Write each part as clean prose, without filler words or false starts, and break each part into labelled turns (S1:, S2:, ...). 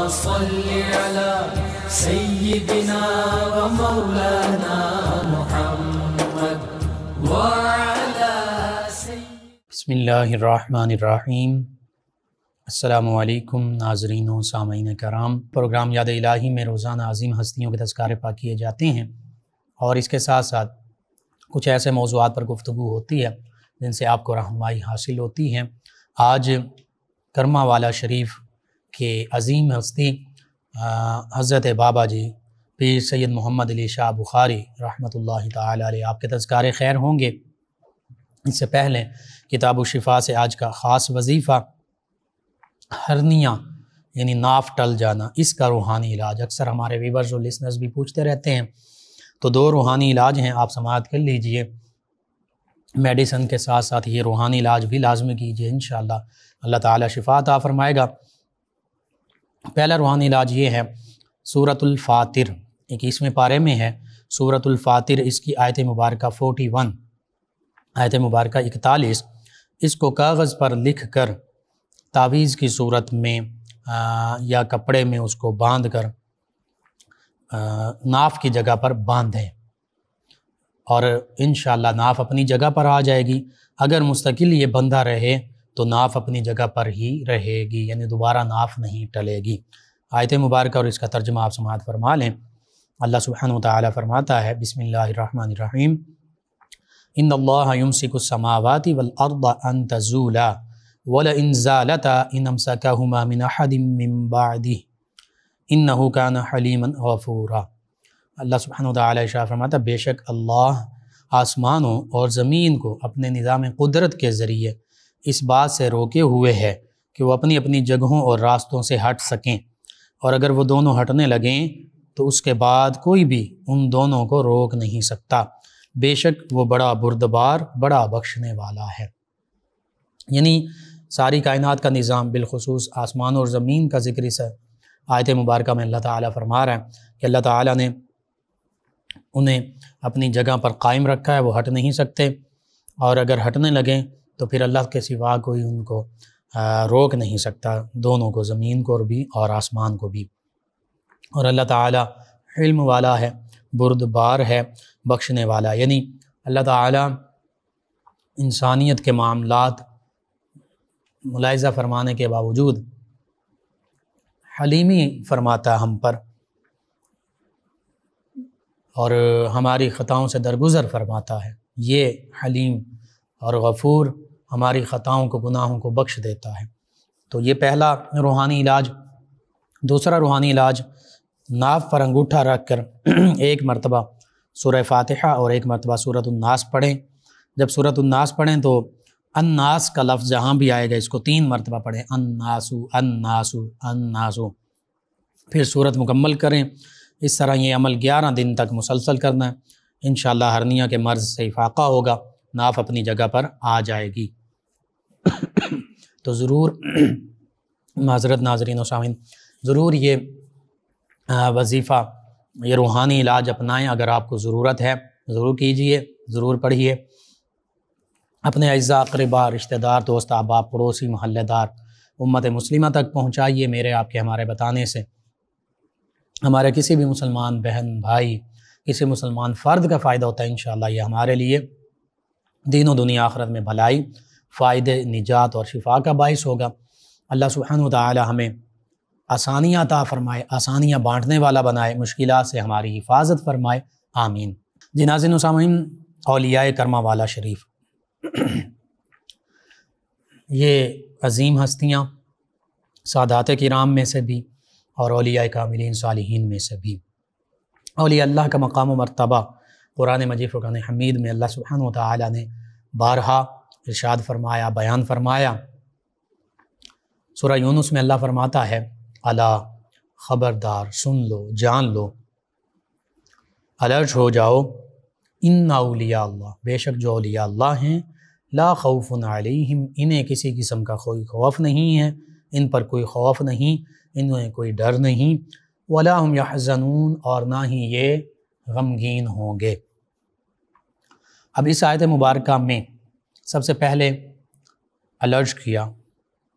S1: صل على سيدنا ومولانا محمد وعلى
S2: بسم اللہ الرحمن الرحیم۔ السلام علیکم ناظرین و سامعین کرام۔ پروگرام یاد الہی میں روزانہ عظیم ہستیوں کے تذکارے پاک کیے جاتے ہیں اور اس کے ساتھ ساتھ کچھ ایسے موضوعات پر گفتگو ہوتی ہے جن سے آپ کو رہنمائی حاصل ہوتی ہے۔ آج کرما والا شریف کے عظیم ہستی حضرت بابا جی پیر سید محمد علی شاہ بخاری رحمۃ اللہ تعالی علیہ آپ کے تذکارے خیر ہوں گے۔ اس سے پہلے کتاب الشفا سے آج کا خاص وظیفہ ہرنیہ یعنی ناف ٹل جانا، اس کا روحانی علاج۔ اکثر ہمارے ویورز اور لسنرز بھی پوچھتے رہتے ہیں، تو 2 روحانی علاج ہیں، آپ سماعت کر لیجئے۔ میڈیسن کے ساتھ ساتھ یہ روحانی علاج بھی لازمی کیجئے، انشاءاللہ اللہ تعالی شفا عطا فرمائے گا۔ پہلا روحانی علاج یہ ہے سورۃ الفاتر، 21ویں پارے میں ہے سورۃ الفاتر، اس کی آیت مبارکہ 41، آیت مبارکہ 41، اس کو کاغذ پر لکھ کر تعویذ کی صورت میں یا کپڑے میں اس کو باندھ کر ناف کی جگہ پر باندھیں اور انشاءاللہ ناف اپنی جگہ پر آ جائے گی۔ اگر مستقل یہ بندھا رہے تو ناف اپنی جگہ پر ہی رہے گی، یعنی دوبارہ ناف نہیں ٹلے گی۔ آیت مبارکہ اور اس کا ترجمہ آپ سماعت فرما لیں۔ اللہ سبحانہ وتعالی فرماتا ہے، بسم اللہ الرحمن الرحیم، ان اللہ یمسک السماوات والارض ان تزولا وَلَئِن زَالَتَا إِنْ أَمْسَكَهُمَا مِنْ أَحَدٍ مِّن بَعْدِهِ إِنَّهُ كَانَ حَلِيمًا غَفُورًا۔ اللہ سبحانہ وتعالی ارشاد فرماتا ہے، بے شک اللہ آسمانوں اور زمین کو اپنے نظام قدرت کے ذریعے اس بات سے روکے ہوئے ہے کہ وہ اپنی اپنی جگہوں اور راستوں سے ہٹ سکیں، اور اگر وہ دونوں ہٹنے لگیں تو اس کے بعد کوئی بھی ان دونوں کو روک نہیں سکتا، بے شک وہ بڑا بردبار بڑا بخشنے والا ہے۔ یعنی ساری کائنات کا نظام، بالخصوص آسمان اور زمین کا ذکر اس آیت مبارکہ میں اللہ تعالیٰ فرما رہا ہے کہ اللہ تعالیٰ نے انہیں اپنی جگہ پر قائم رکھا ہے، وہ ہٹ نہیں سکتے، اور اگر ہٹنے لگیں تو پھر اللہ کے سوا کوئی ان کو روک نہیں سکتا، دونوں کو، زمین کو بھی اور آسمان کو بھی۔ اور اللہ تعالیٰ علم والا ہے، بردبار ہے، بخشنے والا، یعنی اللہ تعالیٰ انسانیت کے معاملات ملاحظہ فرمانے کے باوجود حلیمی فرماتا ہے ہم پر، اور ہماری خطاؤں سے درگزر فرماتا ہے۔ یہ حلیم اور غفور ہماری خطاؤں کو، گناہوں کو بخش دیتا ہے۔ تو یہ پہلا روحانی علاج۔ دوسرا روحانی علاج، ناف پر انگوٹھا رکھ کر ایک مرتبہ سورہ فاتحہ اور ایک مرتبہ سورۃ الناس پڑھیں۔ جب سورۃ الناس پڑھیں تو الناس کا لفظ جہاں بھی آئے گا اس کو 3 مرتبہ پڑھیں، الناسو الناسو الناسو، پھر سورت مکمل کریں۔ اس طرح یہ عمل 11 دن تک مسلسل کرنا ہے، انشاءاللہ ہرنیہ کے مرض سے افاقہ ہوگا، ناف اپنی جگہ پر آ جائے گی۔ تو ضرور معذرت ناظرین و سامعین، ضرور یہ وظیفہ، یہ روحانی علاج اپنائیں، اگر آپ کو ضرورت ہے ضرور کیجئے، ضرور پڑھیے، اپنے اعزاء اقرباء، رشتہ دار، دوست احباب، پڑوسی، محلے دار، امت مسلمہ تک پہنچائیے۔ میرے آپ کے ہمارے بتانے سے ہمارے کسی بھی مسلمان بہن بھائی، کسی مسلمان فرد کا فائدہ ہوتا ہے، انشاءاللہ یہ ہمارے لیے دین و دنیا آخرت میں بھلائی، فائدے، نجات اور شفا کا باعث ہوگا۔ اللہ سبحانہ وتعالی ہمیں آسانیاں عطا فرمائے، آسانیاں بانٹنے والا بنائے، مشکلات سے ہماری حفاظت فرمائے، آمین۔ ناظرین و سامعین، اولیاء کرما والا شریف، یہ عظیم ہستیاں سادات کرام میں سے بھی اور اولیاء کاملین صالحین میں سے بھی۔ اولیاء اللہ کا مقام و مرتبہ قرآن مجید فرقان حمید میں اللہ سبحانہ وتعالی نے بارہا ارشاد فرمایا، بیان فرمایا۔ سورہ یونس میں اللہ فرماتا ہے، الا خبردار، سن لو، جان لو، الرٹ ہو جاؤ، ان اولیاء اللہ، بے شک جو اولیاء اللہ ہیں، لا خوف علیہم، انہیں کسی قسم کا کوئی خوف نہیں ہے، ان پر کوئی خوف نہیں، انہیں کوئی ڈر نہیں، ولا هم یحزنون، اور نہ ہی یہ غمگین ہوں گے۔ اب اس آیت مبارکہ میں سب سے پہلے الرٹ کیا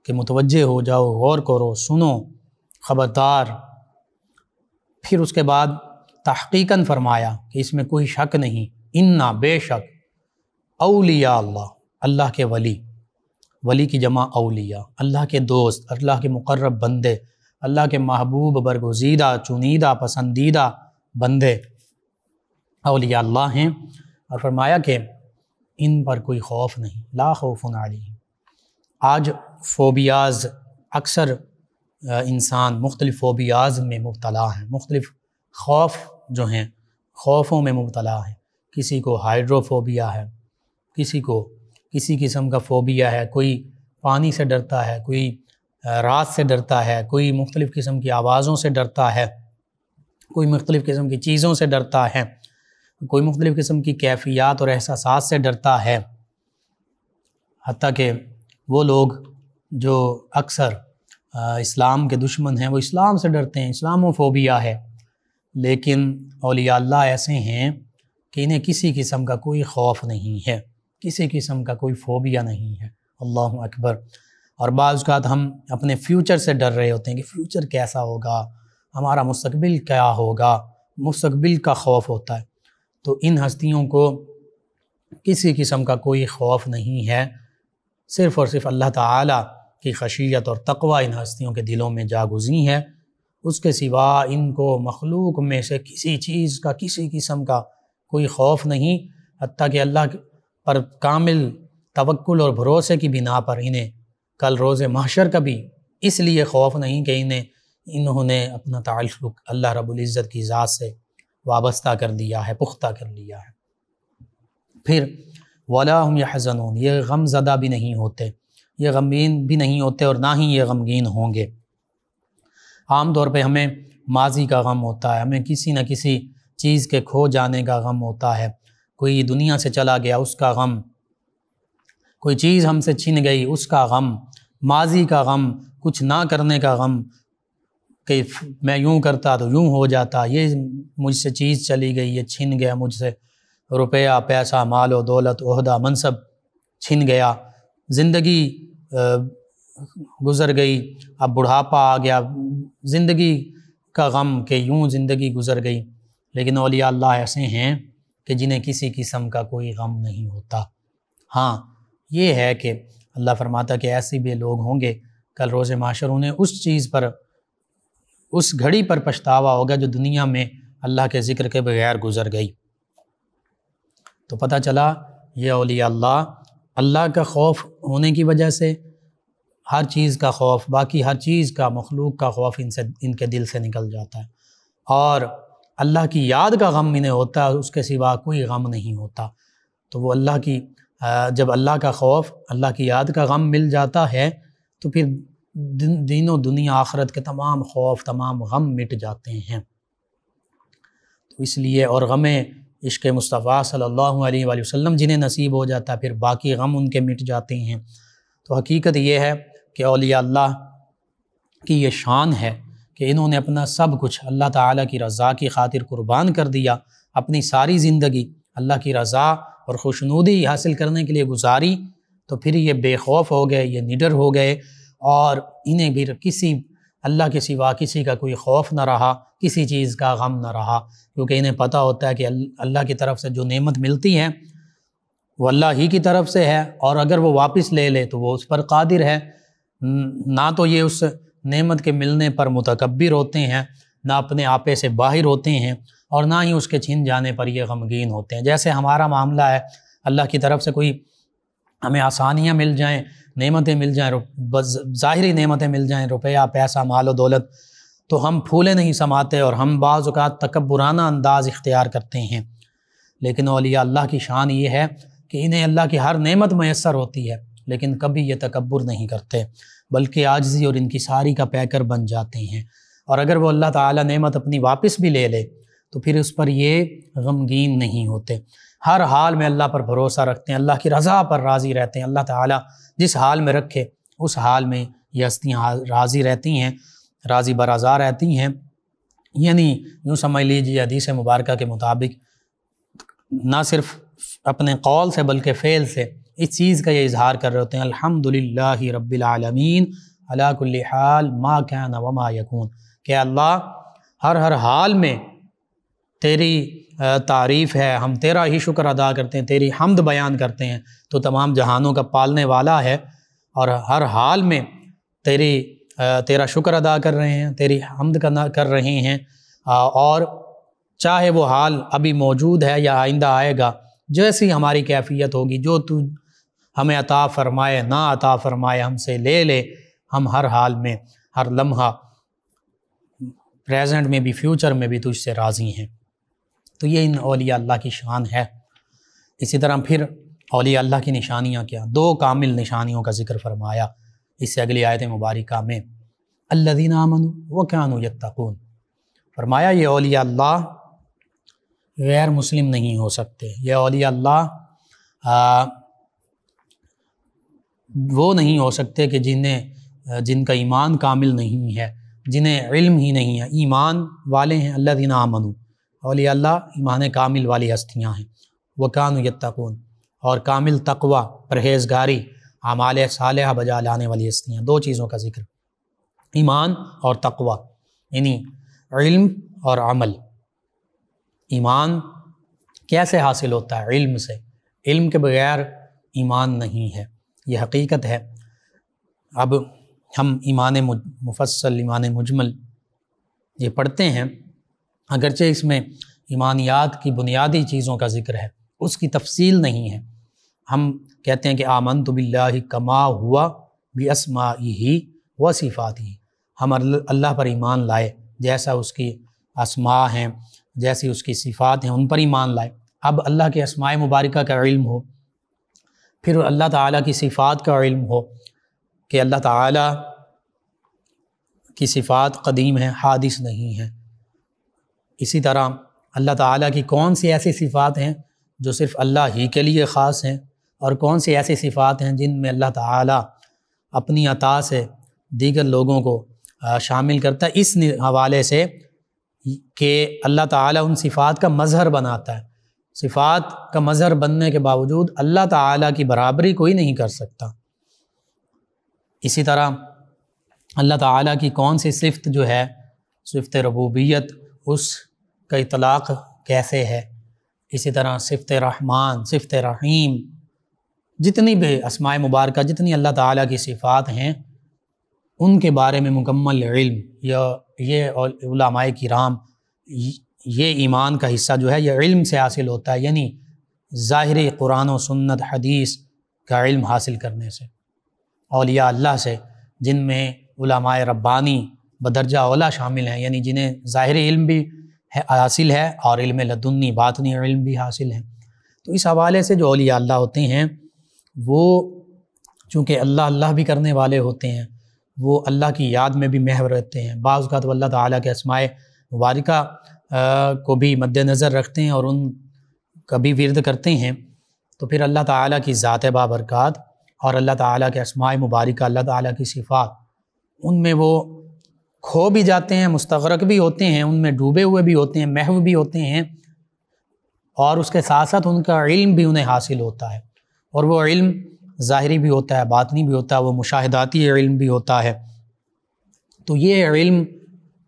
S2: کہ متوجہ ہو جاؤ، غور کرو، سنو، خبردار۔ پھر اس کے بعد تحقیقاً فرمایا کہ اس میں کوئی شک نہیں، انا بے شک اولیاء اللہ، اللہ کے ولی کی جمع اولیاء، اللہ کے دوست، اللہ کے مقرب بندے، اللہ کے محبوب برگزیدہ چنیدہ پسندیدہ بندے اولیاء اللہ ہیں۔ اور فرمایا کہ ان پر کوئی خوف نہیں، لا خوف علیہم۔ آج فوبیاز، اکثر انسان مختلف فوبیاز میں مبتلا ہیں، مختلف خوف جو ہیں خوفوں میں مبتلا ہیں۔ کسی کو ہائیڈروفوبیا ہے، کسی کو کسی قسم کا فوبیا ہے، کوئی پانی سے ڈرتا ہے، کوئی رات سے ڈرتا ہے، کوئی مختلف قسم کی آوازوں سے ڈرتا ہے، کوئی مختلف قسم کی چیزوں سے ڈرتا ہے، کوئی مختلف قسم کی کیفیات اور احساسات سے ڈرتا ہے۔ حتیٰ کہ وہ لوگ جو اکثر اسلام کے دشمن ہیں وہ اسلام سے ڈرتے ہیں، اسلاموفوبیا ہے، لیکن اولیاء اللہ ایسے ہیں کہ انہیں کسی قسم کا کوئی خوف نہیں ہے، کسی قسم کا کوئی فوبیا نہیں ہے۔ اللہ اکبر۔ اور بعض اوقات ہم اپنے فیوچر سے ڈر رہے ہوتے ہیں کہ فیوچر کیسا ہوگا، ہمارا مستقبل کیا ہوگا، مستقبل کا خوف ہوتا ہے۔ تو ان ہستیوں کو کسی قسم کا کوئی خوف نہیں ہے، صرف اور صرف اللہ تعالیٰ کی خشیت اور تقوی ان ہستیوں کے دلوں میں جاگزی ہے۔ اس کے سوا ان کو مخلوق میں سے کسی چیز کا، کسی قسم کا کوئی خوف نہیں، حتیٰ کہ اللہ پر کامل توکل اور بھروسے کی بنا پر انہیں کل روز محشر کا بھی اس لیے خوف نہیں کہ انہوں نے اپنا تعلق اللہ رب العزت کی ذات سے وابستہ کر دیا ہے، پختہ کر لیا ہے۔ پھر وَلَا هُمْ يَحْزَنُونَ، یہ غم زدہ بھی نہیں ہوتے، یہ غمگین بھی نہیں ہوتے اور نہ ہی یہ غمگین ہوں گے۔ عام طور پہ ہمیں ماضی کا غم ہوتا ہے، ہمیں کسی نہ کسی چیز کے کھو جانے کا غم ہوتا ہے، کوئی دنیا سے چلا گیا اس کا غم، کوئی چیز ہم سے چھن گئی اس کا غم، ماضی کا غم، کچھ نہ کرنے کا غم کہ میں یوں کرتا تو یوں ہو جاتا، یہ مجھ سے چیز چلی گئی، یہ چھن گیا مجھ سے، روپیہ پیسہ مال و دولت عہدہ منصب چھن گیا، زندگی گزر گئی، اب بڑھاپا آ گیا، زندگی کا غم کہ یوں زندگی گزر گئی۔ لیکن اولیاء اللہ ایسے ہیں کہ جنہیں کسی قسم کا کوئی غم نہیں ہوتا۔ ہاں یہ ہے کہ اللہ فرماتا کہ ایسے بھی لوگ ہوں گے کل روز محشر انہیں اس چیز پر، اس گھڑی پر پچھتاوا ہوگا جو دنیا میں اللہ کے ذکر کے بغیر گزر گئی۔ تو پتہ چلا یہ اولیاء اللہ کا خوف ہونے کی وجہ سے ہر چیز کا خوف، باقی ہر چیز کا، مخلوق کا خوف ان کے دل سے نکل جاتا ہے، اور اللہ کی یاد کا غم انہیں ہوتا ہے، اس کے سوا کوئی غم نہیں ہوتا۔ تو وہ جب اللہ کا خوف، اللہ کی یاد کا غم مل جاتا ہے تو پھر دین و دنیا آخرت کے تمام خوف، تمام غم مٹ جاتے ہیں۔ تو اس لیے اور غم عشق مصطفیٰ صلی اللہ علیہ وآلہ وسلم جنہیں نصیب ہو جاتا ہے، پھر باقی غم ان کے مٹ جاتے ہیں۔ تو حقیقت یہ ہے کہ اولیاء اللہ کی یہ شان ہے کہ انہوں نے اپنا سب کچھ اللہ تعالیٰ کی رضا کی خاطر قربان کر دیا، اپنی ساری زندگی اللہ کی رضا اور خوشنودی حاصل کرنے کے لیے گزاری، تو پھر یہ بے خوف ہو گئے، یہ نڈر ہو گئے، اور انہیں بھی کسی اللہ کے سوا کسی کا کوئی خوف نہ رہا، کسی چیز کا غم نہ رہا، کیونکہ انہیں پتہ ہوتا ہے کہ اللہ کی طرف سے جو نعمت ملتی ہے وہ اللہ ہی کی طرف سے ہے، اور اگر وہ واپس لے لے تو وہ اس پر قادر ہے۔ نہ تو یہ اس نعمت کے ملنے پر متکبر ہوتے ہیں، نہ اپنے آپے سے باہر ہوتے ہیں، اور نہ ہی اس کے چھن جانے پر یہ غمگین ہوتے ہیں۔ جیسے ہمارا معاملہ ہے، اللہ کی طرف سے کوئی ہمیں آسانیاں مل جائیں، نعمتیں مل جائیں، ظاہری نعمتیں مل جائیں، روپیہ پیسہ مال و دولت، تو ہم پھولے نہیں سماتے اور ہم بعض اوقات تکبرانہ انداز اختیار کرتے ہیں۔ لیکن اولیاء اللہ کی شان یہ ہے کہ انہیں اللہ کی ہر نعمت میسر ہوتی ہے، لیکن کبھی یہ تکبر نہیں کرتے، بلکہ عاجزی اور انکساری کا پیکر بن جاتے ہیں۔ اور اگر وہ اللہ تعالیٰ نعمت اپنی واپس بھی لے لے تو پھر اس پر یہ غمگین نہیں ہوتے، ہر حال میں اللہ پر بھروسہ رکھتے ہیں، اللہ کی رضا پر راضی رہتے ہیں۔ اللہ تعالیٰ جس حال میں رکھے اس حال میں یہ ہستیاں راضی رہتی ہیں، راضی برضا رہتی ہیں۔ یعنی یوں سمجھ لیجیے حدیث مبارکہ کے مطابق نہ صرف اپنے قول سے بلکہ فعل سے اس چیز کا یہ اظہار کر رہے ہوتے ہیں، الحمدللہ رب العالمین علی کل حال ما کان وما یکون، کہ اللہ ہر حال میں تیری تعریف ہے، ہم تیرا ہی شکر ادا کرتے ہیں، تیری حمد بیان کرتے ہیں، تو تمام جہانوں کا پالنے والا ہے، اور ہر حال میں تیرا شکر ادا کر رہے ہیں، تیری حمد کر رہے ہیں، اور چاہے وہ حال ابھی موجود ہے یا آئندہ آئے گا، جیسی ہماری کیفیت ہوگی، جو تو ہمیں عطا فرمائے نہ عطا فرمائے ہم سے لے لے، ہم ہر حال میں، ہر لمحہ، پریزنٹ میں بھی فیوچر میں بھی تجھ سے راضی ہیں۔ تو یہ ان اولیاء اللہ کی شان ہے۔ اسی طرح پھر اولیاء اللہ کی نشانیاں کیا؟ 2 کامل نشانیوں کا ذکر فرمایا اس سے اگلی آیت مبارکہ میں، الذین آمنوا وکانوا یتقون، فرمایا یہ اولیاء اللہ غیر مسلم نہیں ہو سکتے، یہ اولیاء اللہ وہ نہیں ہو سکتے کہ جن کا ایمان کامل نہیں ہے، جنہیں علم ہی نہیں ہے، ایمان والے ہیں، الذین آمنوا، اولیاء اللہ ایمان کامل والی ہستیاں ہیں، وکانوا یتقون، اور کامل تقوی، پرہیزگاری، اعمال صالحہ بجا لانے والی ہستیاں۔ 2 چیزوں کا ذکر، ایمان اور تقوی، یعنی علم اور عمل۔ ایمان کیسے حاصل ہوتا ہے؟ علم سے، علم کے بغیر ایمان نہیں ہے، یہ حقیقت ہے۔ اب ہم ایمان مفصل، ایمان مجمل یہ پڑھتے ہیں، اگرچہ اس میں ایمانیات کی بنیادی چیزوں کا ذکر ہے، اس کی تفصیل نہیں ہے۔ ہم کہتے ہیں کہ آمنت باللہ کما ہوا باسمائہ و صفاتہ، ہم اللہ پر ایمان لائے جیسا اس کی اسماء ہیں، جیسی اس کی صفات ہیں، ان پر ایمان لائے۔ اب اللہ کے اسماء مبارکہ کا علم ہو، پھر اللہ تعالیٰ کی صفات کا علم ہو کہ اللہ تعالیٰ کی صفات قدیم ہیں، حادث نہیں ہیں۔ اسی طرح اللہ تعالیٰ کی کون سی ایسی صفات ہیں جو صرف اللہ ہی کے لیے خاص ہیں، اور کون سی ایسی صفات ہیں جن میں اللہ تعالیٰ اپنی عطا سے دیگر لوگوں کو شامل کرتا ہے، اس حوالے سے کہ اللہ تعالیٰ ان صفات کا مظہر بناتا ہے۔ صفات کا مظہر بننے کے باوجود اللہ تعالیٰ کی برابری کوئی نہیں کر سکتا۔ اسی طرح اللہ تعالیٰ کی کون سی صفت جو ہے، صفت ربوبیت، اس کا اطلاق کیسے ہے۔ اسی طرح صفت رحمان، صفت رحیم، جتنی بھی اسماء مبارکہ، جتنی اللہ تعالیٰ کی صفات ہیں، ان کے بارے میں مکمل علم، یہ علماء کرام، یہ ایمان کا حصہ جو ہے یہ علم سے حاصل ہوتا ہے، یعنی ظاہری قرآن و سنت حدیث کا علم حاصل کرنے سے، اولیاء اللہ سے، جن میں علماء ربانی بدرجہ اولا شامل ہیں، یعنی جنہیں ظاہری علم بھی حاصل ہے اور علم لدنی باطنی علم بھی حاصل ہے۔ تو اس حوالے سے جو اولیاء اللہ ہوتے ہیں وہ چونکہ اللہ بھی کرنے والے ہوتے ہیں، وہ اللہ کی یاد میں بھی محو رہتے ہیں، بعض اوقات وہ اللہ تعالیٰ کے اسماء مبارکہ کو بھی مد نظر رکھتے ہیں اور ان کا بھی ورد کرتے ہیں، تو پھر اللہ تعالیٰ کی ذات بابرکات اور اللہ تعالیٰ کے اسماء مبارکہ، اللہ تعالیٰ کی صفات، ان میں وہ کھو بھی جاتے ہیں، مستغرق بھی ہوتے ہیں، ان میں ڈوبے ہوئے بھی ہوتے ہیں، محو بھی ہوتے ہیں، اور اس کے ساتھ ساتھ ان کا علم بھی انہیں حاصل ہوتا ہے، اور وہ علم ظاہری بھی ہوتا ہے، باطنی بھی ہوتا ہے، وہ مشاہداتی علم بھی ہوتا ہے۔ تو یہ علم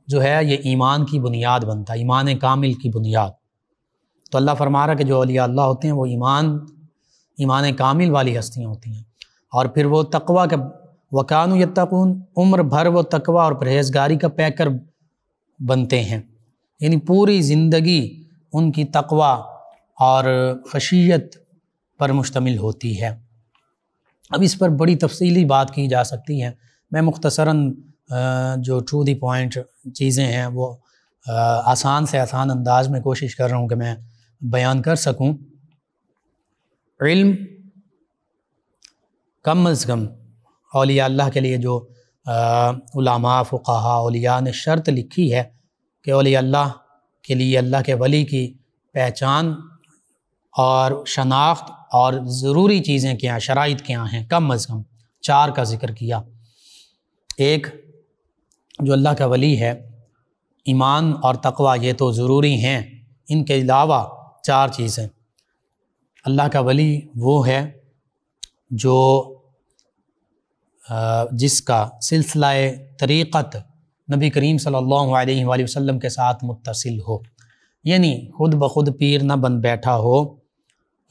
S2: جو ہے یہ ایمان کی بنیاد بنتا ہے، ایمان کامل کی بنیاد۔ تو اللہ فرما رہا کہ جو اولیاء اللہ ہوتے ہیں وہ ایمان کامل والی ہستیاں ہوتی ہیں، اور پھر وہ تقوی کا، وکانوا یتقون، عمر بھر وہ تقوی اور پرہیزگاری کا پیکر بنتے ہیں، یعنی پوری زندگی ان کی تقوی اور خشیت پر مشتمل ہوتی ہے۔ اب اس پر بڑی تفصیلی بات کی جا سکتی ہے، میں مختصراً جو ٹو دی پوائنٹ چیزیں ہیں وہ آسان سے آسان انداز میں کوشش کر رہا ہوں کہ میں بیان کر سکوں۔ علم کم از کم اولیاء اللہ کے لیے جو علماء فقہاء اولیاء نے شرط لکھی ہے کہ اولیاء اللہ کے لیے اللہ کے ولی کی پہچان اور شناخت اور ضروری چیزیں کیا ہیں، شرائط کیا ہیں، کم از کم 4 کا ذکر کیا۔ ایک، جو اللہ کا ولی ہے، ایمان اور تقوی یہ تو ضروری ہیں، ان کے علاوہ 4 چیزیں۔ اللہ کا ولی وہ ہے جو جس کا سلسلہ طریقت نبی کریم صلی اللہ علیہ وآلہ وسلم کے ساتھ متصل ہو، یعنی خود بخود پیر نہ بن بیٹھا ہو،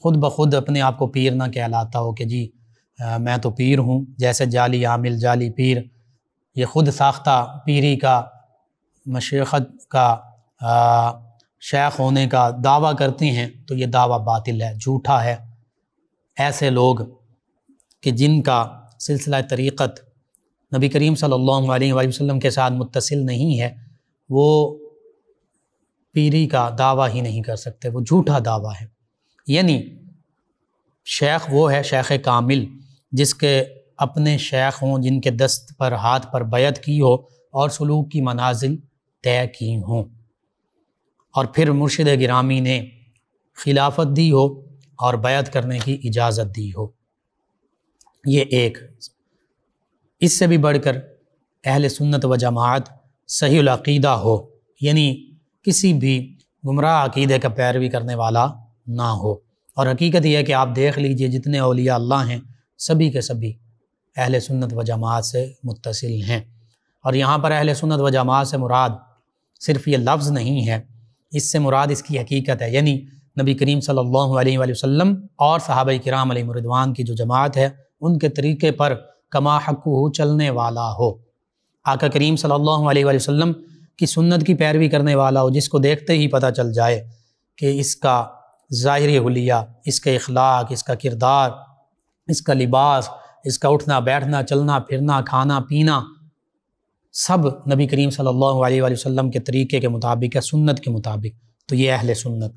S2: خود بخود اپنے آپ کو پیر نہ کہلاتا ہو کہ جی میں تو پیر ہوں، جیسے جعلی عامل جعلی پیر، یہ خود ساختہ پیری کا مشیخت کا شیخ ہونے کا دعویٰ کرتے ہیں، تو یہ دعویٰ باطل ہے، جھوٹا ہے۔ ایسے لوگ کہ جن کا سلسلہ طریقت نبی کریم صلی اللہ علیہ وآلہ وسلم کے ساتھ متصل نہیں ہے، وہ پیری کا دعویٰ ہی نہیں کر سکتے، وہ جھوٹا دعویٰ ہے۔ یعنی شیخ وہ ہے شیخ کامل جس کے اپنے شیخ ہوں، جن کے دست پر ہاتھ پر بیعت کی ہو اور سلوک کی منازل طے کی ہوں، اور پھر مرشد گرامی نے خلافت دی ہو اور بیعت کرنے کی اجازت دی ہو۔ یہ ایک۔ اس سے بھی بڑھ کر اہل سنت و جماعت صحیح العقیدہ ہو، یعنی کسی بھی گمراہ عقیدے کا پیروی کرنے والا نہ ہو۔ اور حقیقت یہ ہے کہ آپ دیکھ لیجئے جتنے اولیاء اللہ ہیں سبھی کے سبھی اہل سنت و جماعت سے متصل ہیں۔ اور یہاں پر اہل سنت و جماعت سے مراد صرف یہ لفظ نہیں ہے، اس سے مراد اس کی حقیقت ہے، یعنی نبی کریم صلی اللہ علیہ وآلہ وسلم اور صحابہ کرام علیہم رضوان کی جو جماعت ہے ان کے طریقے پر کما حقہ چلنے والا ہو، آقا کریم صلی اللہ علیہ وآلہ وسلم کی سنت کی پیروی کرنے والا ہو، جس کو دیکھتے ہی پتہ چل جائے کہ اس کا ظاہری حلیہ، اس کے اخلاق، اس کا کردار، اس کا لباس، اس کا اٹھنا بیٹھنا چلنا پھرنا کھانا پینا سب نبی کریم صلی اللہ علیہ وآلہ وسلم کے طریقے کے مطابق ہے، سنت کے مطابق، تو یہ اہل سنت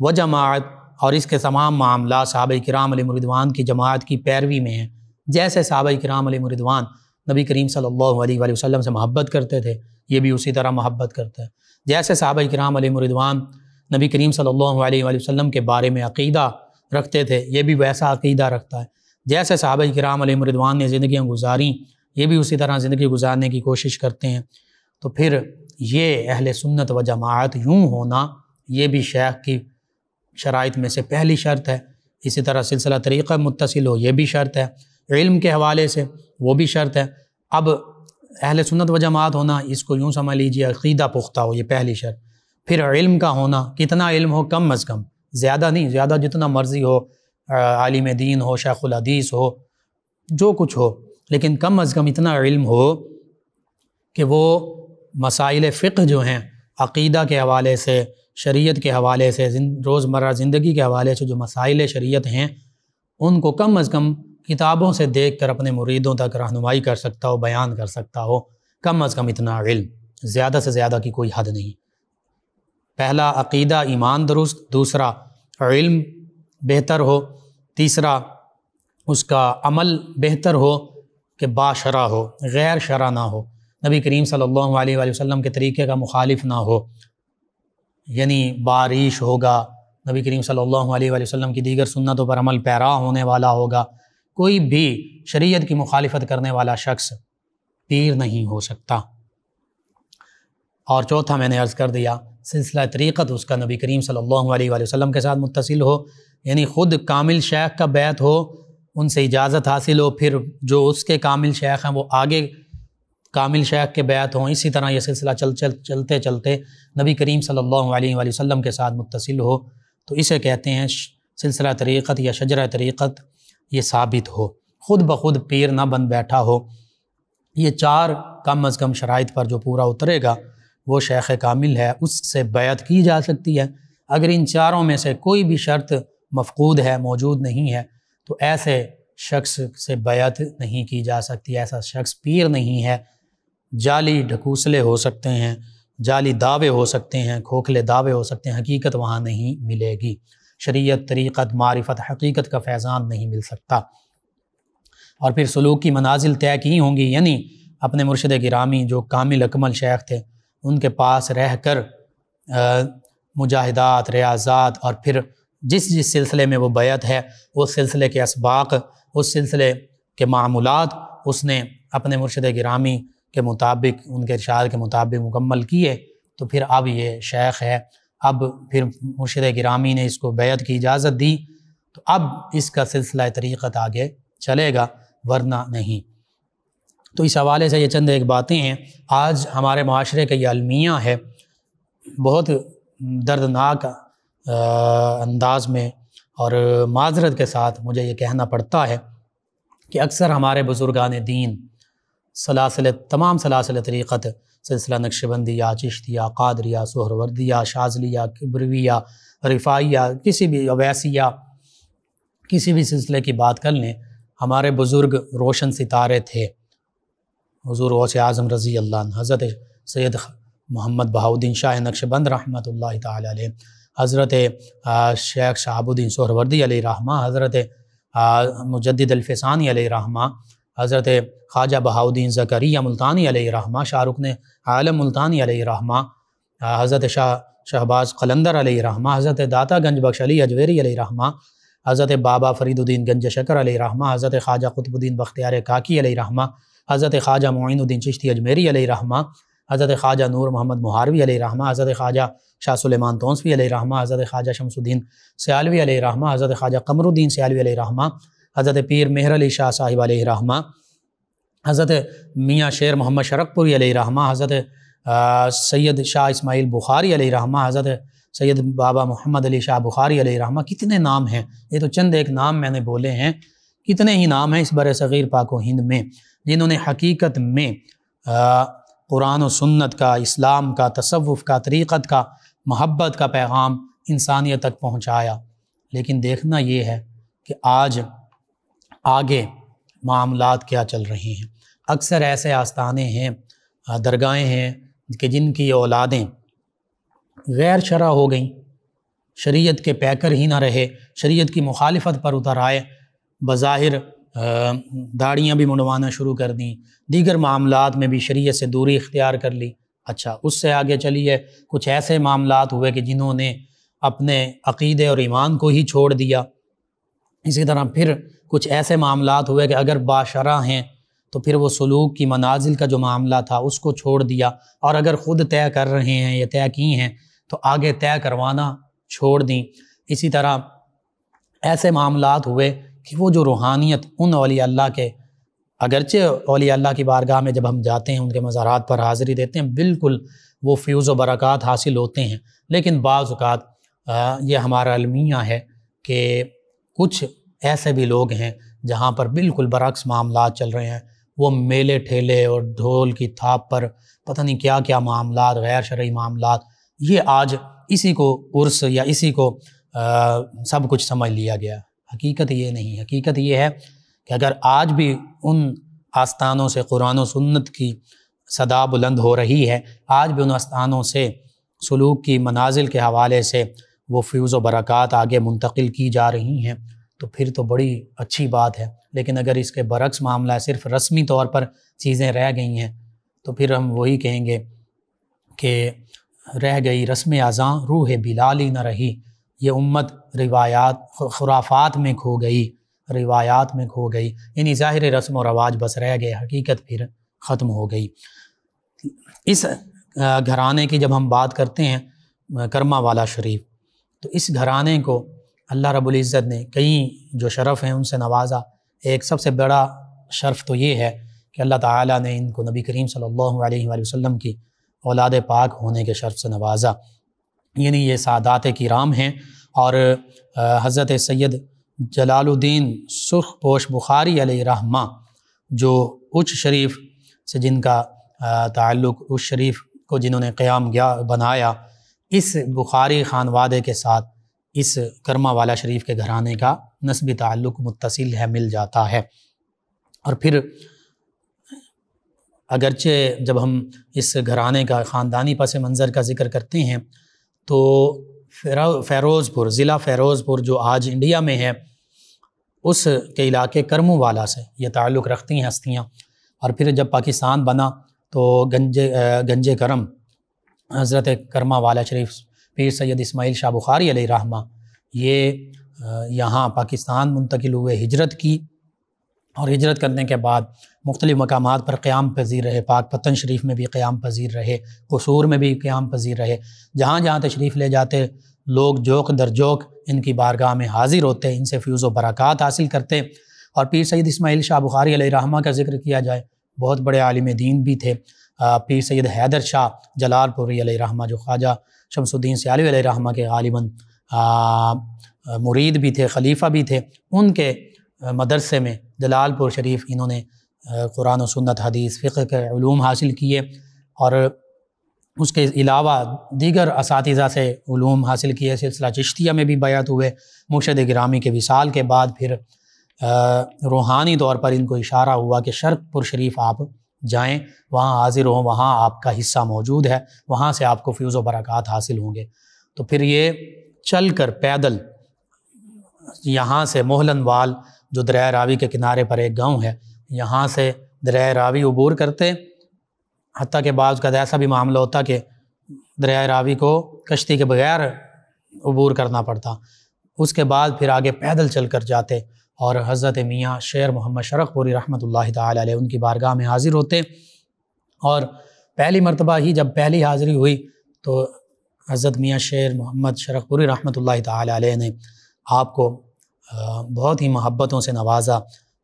S2: و جماعت۔ اور اس کے تمام معاملات صحابہ کرام علیہم رضوان کی جماعت کی پیروی میں ہیں۔ جیسے صحابہ کرام علیہم رضوان نبی کریم صلی اللہ علیہ وآلہ وسلم سے محبت کرتے تھے، یہ بھی اسی طرح محبت کرتے ہیں۔ جیسے صحابہ کرام علیہم رضوان نبی کریم صلی اللہ علیہ وآلہ وسلم کے بارے میں عقیدہ رکھتے تھے، یہ بھی ویسا عقیدہ رکھتا ہے۔ جیسے صحابہ کرام علیہم رضوان نے زندگیاں گزاریں، یہ بھی اسی طرح زندگی گزارنے کی کوشش کرتے ہیں۔ تو پھر یہ اہل سنت و جماعت یوں ہونا، یہ بھی شیخ کی شرائط میں سے پہلی شرط ہے۔ اسی طرح سلسلہ طریقہ متصل ہو، یہ بھی شرط ہے۔ علم کے حوالے سے وہ بھی شرط ہے۔ اب اہل سنت و جماعت ہونا، اس کو یوں سمجھ لیجیے عقیدہ پختہ ہو، یہ پہلی شرط۔ پھر علم کا ہونا، کتنا علم ہو، کم از کم، زیادہ نہیں، زیادہ جتنا مرضی ہو، عالم دین ہو، شیخ الحدیث ہو، جو کچھ ہو، لیکن کم از کم اتنا علم ہو کہ وہ مسائل فقہ جو ہیں عقیدہ کے حوالے سے، شریعت کے حوالے سے، روزمرہ زندگی کے حوالے سے جو مسائل شریعت ہیں ان کو کم از کم کتابوں سے دیکھ کر اپنے مریدوں تک رہنمائی کر سکتا ہو، بیان کر سکتا ہو، کم از کم اتنا علم، زیادہ سے زیادہ کی کوئی حد نہیں۔ پہلا عقیدہ ایمان درست، دوسرا علم بہتر ہو، تیسرا اس کا عمل بہتر ہو کہ باشرع ہو، غیر شرع نہ ہو، نبی کریم صلی اللہ علیہ وآلہ وسلم کے طریقے کا مخالف نہ ہو، یعنی باریش ہوگا، نبی کریم صلی اللہ علیہ وآلہ وسلم کی دیگر سنتوں پر عمل پیرا ہونے والا ہوگا۔ کوئی بھی شریعت کی مخالفت کرنے والا شخص پیر نہیں ہو سکتا۔ اور چوتھا میں نے عرض کر دیا، سلسلہ طریقت اس کا نبی کریم صلی اللہ علیہ وآلہ وسلم کے ساتھ متصل ہو، یعنی خود کامل شیخ کا بیعت ہو، ان سے اجازت حاصل ہو، پھر جو اس کے کامل شیخ ہیں وہ آگے کامل شیخ کے بیعت ہوں، اسی طرح یہ سلسلہ چلتے چلتے نبی کریم صلی اللہ علیہ وآلہ وسلم کے ساتھ متصل ہو، تو اسے کہتے ہیں سلسلہ طریقت یا شجرہ طریقت، یہ ثابت ہو، خود بخود پیر نہ بن بیٹھا ہو۔ یہ چار کم از کم شرائط پر جو پورا اترے گا وہ شیخ کامل ہے، اس سے بیعت کی جا سکتی ہے۔ اگر ان چاروں میں سے کوئی بھی شرط مفقود ہے، موجود نہیں ہے، تو ایسے شخص سے بیعت نہیں کی جا سکتی، ایسا شخص پیر نہیں ہے۔ جعلی ڈھکوسلے ہو سکتے ہیں، جعلی دعوے ہو سکتے ہیں، کھوکھلے دعوے ہو سکتے ہیں، حقیقت وہاں نہیں ملے گی، شریعت طریقت معرفت حقیقت کا فیضان نہیں مل سکتا۔ اور پھر سلوک کی منازل طے کی ہوں گی، یعنی اپنے مرشد گرامی جو کامل اکمل شیخ تھے ان کے پاس رہ کر مجاہدات، ریاضات، اور پھر جس سلسلے میں وہ بیعت ہے اس سلسلے کے اسباق، اس سلسلے کے معمولات اس نے اپنے مرشد گرامی کے مطابق، ان کے ارشاد کے مطابق مکمل کیے، تو پھر اب یہ شیخ ہے۔ اب پھر مرشد گرامی نے اس کو بیعت کی اجازت دی، تو اب اس کا سلسلہ طریقت آگے چلے گا، ورنہ نہیں۔ تو اس حوالے سے یہ چند ایک باتیں ہیں. آج ہمارے معاشرے کا یہ المیہ ہے، بہت دردناک انداز میں اور معذرت کے ساتھ مجھے یہ کہنا پڑتا ہے کہ اکثر ہمارے بزرگان دین تمام سلاسل طریقت، سلسلہ نقشبندیہ، چشتیہ، قادریہ، سہروردیہ، شاذلیہ، کبرویہ، رفاعیہ، کسی بھی اویسیہ، کسی بھی سلسلے کی بات کر لیں، ہمارے بزرگ روشن ستارے تھے. حضور غوث اعظم رضی اللہ عنہ، حضرت سید محمد بہاؤالدین شاہ نقشبند رحمۃ اللہ تعالی علیہ، حضرت شیخ شہاب الدین سہروردی علیہ رحمہ، حضرت مجدد الفسانی علیہ رحمہ، حضرت خواجہ بہاؤالدین زکریہ ملتانی علیہ رحمہ، شاہ رکن عالم ملتانی علیہ رحمہ، حضرت شہباز قلندر علیہ رحمہ، حضرت داتا گنج بخش علی اجویری علیہ رحمہ، حضرت بابا فرید الدین گنج شکر علیہ رحمہ، حضرت خواجہ قطب الدین بختیار کاکی علیہ رحمہ، حضرت خواجہ معین الدین چشتی اجمیری علیہ رحمہ، حضرت خواجہ نور محمد مہاروی علیہ رحمہ، حضرت خواجہ شاہ سلیمان تونسوی علیہ رحمہ، حضرت خواجہ شمس الدین سیالوی علیہ رحمہ، حضرت خواجہ قمر الدین سیالوی علیہ رحمہ، حضرت پیر مہر علی شاہ صاحب علیہ رحمہ، حضرت میاں شیر محمد شرک پوری علیہ رحمہ، حضرت سید شاہ اسماعیل بخاری علیہ رحمہ، حضرت سید بابا محمد علی شاہ بخاری علیہ رحمہ. کتنے نام ہیں، یہ تو چند ایک نام میں نے بولے ہیں، کتنے ہی نام ہیں اس بر صغیر پاک و ہند میں جنہوں نے حقیقت میں قرآن و سنت کا، اسلام کا، تصوف کا، طریقت کا، محبت کا پیغام انسانیت تک پہنچایا. لیکن دیکھنا یہ ہے کہ آج آگے معاملات کیا چل رہے ہیں. اکثر ایسے آستانے ہیں، درگاہیں ہیں کہ جن کی اولادیں غیر شرع ہو گئیں، شریعت کے پیکر ہی نہ رہے، شریعت کی مخالفت پر اتر آئے، بظاہر داڑیاں بھی منڈوانا شروع کر دیں، دیگر معاملات میں بھی شریعت سے دوری اختیار کر لی. اچھا، اس سے آگے چلیے کچھ ایسے معاملات ہوئے کہ جنہوں نے اپنے عقیدے اور ایمان کو ہی چھوڑ دیا. اسی طرح پھر کچھ ایسے معاملات ہوئے کہ اگر باشرع ہیں تو پھر وہ سلوک کی منازل کا جو معاملہ تھا اس کو چھوڑ دیا، اور اگر خود طے کر رہے ہیں یا طے کی ہیں تو آگے طے کروانا چھوڑ دیں. اسی طرح ایسے معاملات ہوئے کہ وہ جو روحانیت ان اولیاء اللہ کے، اگرچہ اولیاء اللہ کی بارگاہ میں جب ہم جاتے ہیں، ان کے مزارات پر حاضری دیتے ہیں، بالکل وہ فیوز و برکات حاصل ہوتے ہیں، لیکن بعض اوقات یہ ہمارا المیہ ہے کہ کچھ ایسے بھی لوگ ہیں جہاں پر بالکل برعکس معاملات چل رہے ہیں. وہ میلے ٹھیلے اور ڈھول کی تھاپ پر پتہ نہیں کیا کیا معاملات، غیر شرعی معاملات، یہ آج اسی کو عرس یا اسی کو سب کچھ سمجھ لیا گیا. حقیقت یہ نہیں. حقیقت یہ ہے کہ اگر آج بھی ان آستانوں سے قرآن و سنت کی صدا بلند ہو رہی ہے، آج بھی ان آستانوں سے سلوک کی منازل کے حوالے سے وہ فیوز و برکات آگے منتقل کی جا رہی ہیں، تو پھر تو بڑی اچھی بات ہے. لیکن اگر اس کے برعکس معاملہ صرف رسمی طور پر چیزیں رہ گئی ہیں تو پھر ہم وہی کہیں گے کہ رہ گئی رسم اذاں روح بلالی نہ رہی. یہ امت روایات خرافات میں کھو گئی، روایات میں کھو گئی، یعنی ظاہر رسم و رواج بس رہ گئے، حقیقت پھر ختم ہو گئی. اس گھرانے کی جب ہم بات کرتے ہیں کرما والا شریف، تو اس گھرانے کو اللہ رب العزت نے کئی جو شرف ہیں ان سے نوازا. ایک سب سے بڑا شرف تو یہ ہے کہ اللہ تعالیٰ نے ان کو نبی کریم صلی اللہ علیہ وآلہ وسلم کی اولاد پاک ہونے کے شرف سے نوازا. یعنی یہ سادات کرام ہیں. اور حضرت سید جلال الدین سرخ پوش بخاری علیہ رحمہ جو اچ شریف سے جن کا تعلق، اس شریف کو جنہوں نے قیام بنایا، اس بخاری خانوادے کے ساتھ اس کرما والا شریف کے گھرانے کا نسبی تعلق متصل ہے، مل جاتا ہے. اور پھر اگرچہ جب ہم اس گھرانے کا خاندانی پس منظر کا ذکر کرتے ہیں تو فیروز پور، ضلع فیروز پور جو آج انڈیا میں ہے، اس کے علاقے کرمو والا سے یہ تعلق رکھتی ہیں ہستیاں. اور پھر جب پاکستان بنا تو گنج کرم حضرت کرما والا شریف پیر سید اسماعیل شاہ بخاری علیہ رحمہ یہ یہاں پاکستان منتقل ہوئے، ہجرت کی، اور ہجرت کرنے کے بعد مختلف مقامات پر قیام پذیر رہے. پاک پتن شریف میں بھی قیام پذیر رہے، قصور میں بھی قیام پذیر رہے. جہاں جہاں تشریف لے جاتے لوگ جوق در جوق ان کی بارگاہ میں حاضر ہوتے، ان سے فیوز و برکات حاصل کرتے. اور پیر سید اسماعیل شاہ بخاری علیہ رحمہ کا ذکر کیا جائے، بہت بڑے عالم دین بھی تھے۔ پیر سید حیدر شاہ جلال پوری علیہ رحمہ جو خواجہ شمس الدین سیالوی علیہ رحمہ کے غالباً مرید بھی تھے، خلیفہ بھی تھے، ان کے مدرسے میں جلال پور شریف انہوں نے قرآن و سنت، حدیث، فقہ کے علوم حاصل کیے، اور اس کے علاوہ دیگر اساتذہ سے علوم حاصل کیے۔ سلسلہ چشتیہ میں بھی بیعت ہوئے۔ مرشد گرامی کے وصال کے بعد پھر روحانی طور پر ان کو اشارہ ہوا کہ شرق پور شریف آپ جائیں، وہاں حاضر ہوں، وہاں آپ کا حصہ موجود ہے، وہاں سے آپ کو فیوز و برکات حاصل ہوں گے۔ تو پھر یہ چل کر پیدل یہاں سے محلن وال جو دریائے راوی کے کنارے پر ایک گاؤں ہے، یہاں سے دریائے راوی عبور کرتے، حتیٰ کہ بعض کا ایسا بھی معاملہ ہوتا کہ دریائے راوی کو کشتی کے بغیر عبور کرنا پڑتا۔ اس کے بعد پھر آگے پیدل چل کر جاتے اور حضرت میاں شیر محمد شرق پوری رحمۃ اللہ تعالی علیہ ان کی بارگاہ میں حاضر ہوتے، اور پہلی مرتبہ ہی جب پہلی حاضری ہوئی تو حضرت میاں شیر محمد شرق پوری رحمۃ اللہ تعالی علیہ نے آپ کو بہت ہی محبتوں سے نوازا،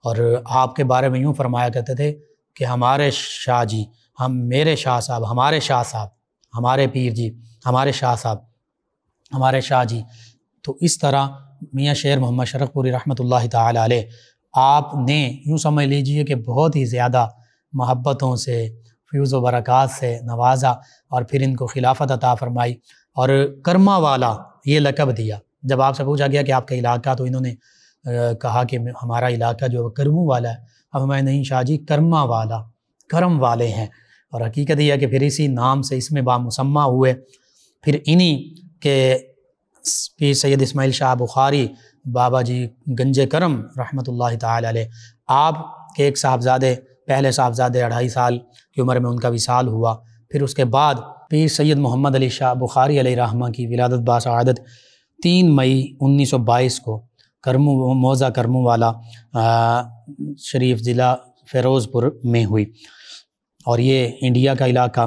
S2: اور آپ کے بارے میں یوں فرمایا کرتے تھے کہ ہمارے شاہ جی، میرے شاہ صاحب، ہمارے شاہ صاحب، ہمارے پیر جی، ہمارے شاہ صاحب، ہمارے شاہ جی۔ تو اس طرح میاں شیر محمد شرق پوری رحمۃ اللہ تعالی علیہ آپ نے یوں سمجھ لیجئے کہ بہت ہی زیادہ محبتوں سے، فیوز و برکات سے نوازا، اور پھر ان کو خلافت عطا فرمائی، اور کرما والا یہ لقب دیا۔ جب آپ سے پوچھا گیا کہ آپ کا علاقہ، تو انہوں نے کہا کہ ہمارا علاقہ جو کرموں والا ہے۔ اب ہمیں نہیں شاہ جی کرما والا، کرم والے ہیں، اور حقیقت یہ ہے کہ پھر اسی نام سے اس میں بامسمہ ہوئے۔ پھر انہی کے پیر سید اسماعیل شاہ بخاری بابا جی گنج کرم رحمۃ اللہ تعالی علیہ، آپ کے ایک صاحبزادے، پہلے صاحبزادے 2.5 سال کی عمر میں ان کا وصال ہوا۔ پھر اس کے بعد پیر سید محمد علی شاہ بخاری علیہ رحمہ کی ولادت باسعادت 3 مئی 1922 کو کرموں، موضع کرموں والا شریف ضلع فیروز پور میں ہوئی، اور یہ انڈیا کا علاقہ۔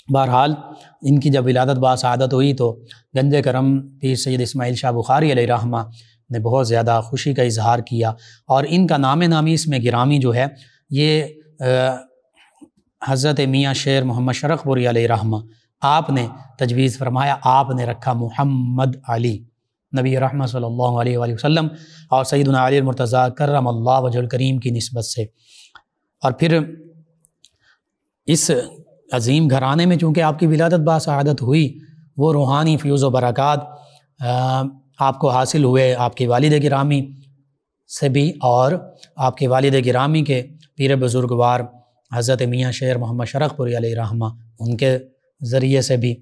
S2: بہرحال ان کی جب ولادت باسعادت ہوئی تو گنج کرم پیر سید اسماعیل شاہ بخاری علیہ رحمہ نے بہت زیادہ خوشی کا اظہار کیا، اور ان کا نام نامی اس میں گرامی جو ہے یہ حضرت میاں شیر محمد شرق پوری علیہ رحمہ آپ نے تجویز فرمایا، آپ نے رکھا محمد علی، نبی رحمت صلی اللہ علیہ وآلہ وسلم اور سیدنا علی المرتضیٰ کرم اللہ وجہ الکریم کی نسبت سے۔ اور پھر اس عظیم گھرانے میں چونکہ آپ کی ولادت باسعادت ہوئی، وہ روحانی فیوز و برکات آپ کو حاصل ہوئے آپ کی والد گرامی سے بھی، اور آپ کے والد گرامی کے پیر بزرگوار حضرت میاں شیر محمد شرق پوری علیہ رحمہ ان کے ذریعے سے بھی۔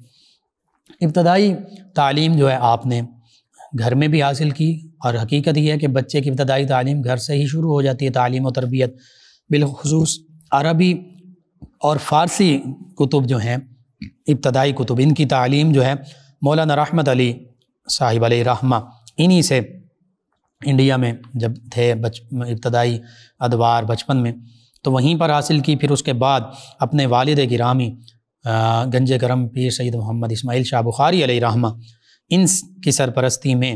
S2: ابتدائی تعلیم جو ہے آپ نے گھر میں بھی حاصل کی، اور حقیقت یہ ہے کہ بچے کی ابتدائی تعلیم گھر سے ہی شروع ہو جاتی ہے، تعلیم و تربیت، بالخصوص عربی اور فارسی کتب جو ہیں، ابتدائی کتب، ان کی تعلیم جو ہے مولانا رحمت علی صاحب علیہ رحمہ انہی سے انڈیا میں جب تھے ابتدائی ادوار بچپن میں تو وہیں پر حاصل کی۔ پھر اس کے بعد اپنے والد گرامی گنج کرم پیر سید محمد اسماعیل شاہ بخاری علیہ رحمہ ان کی سرپرستی میں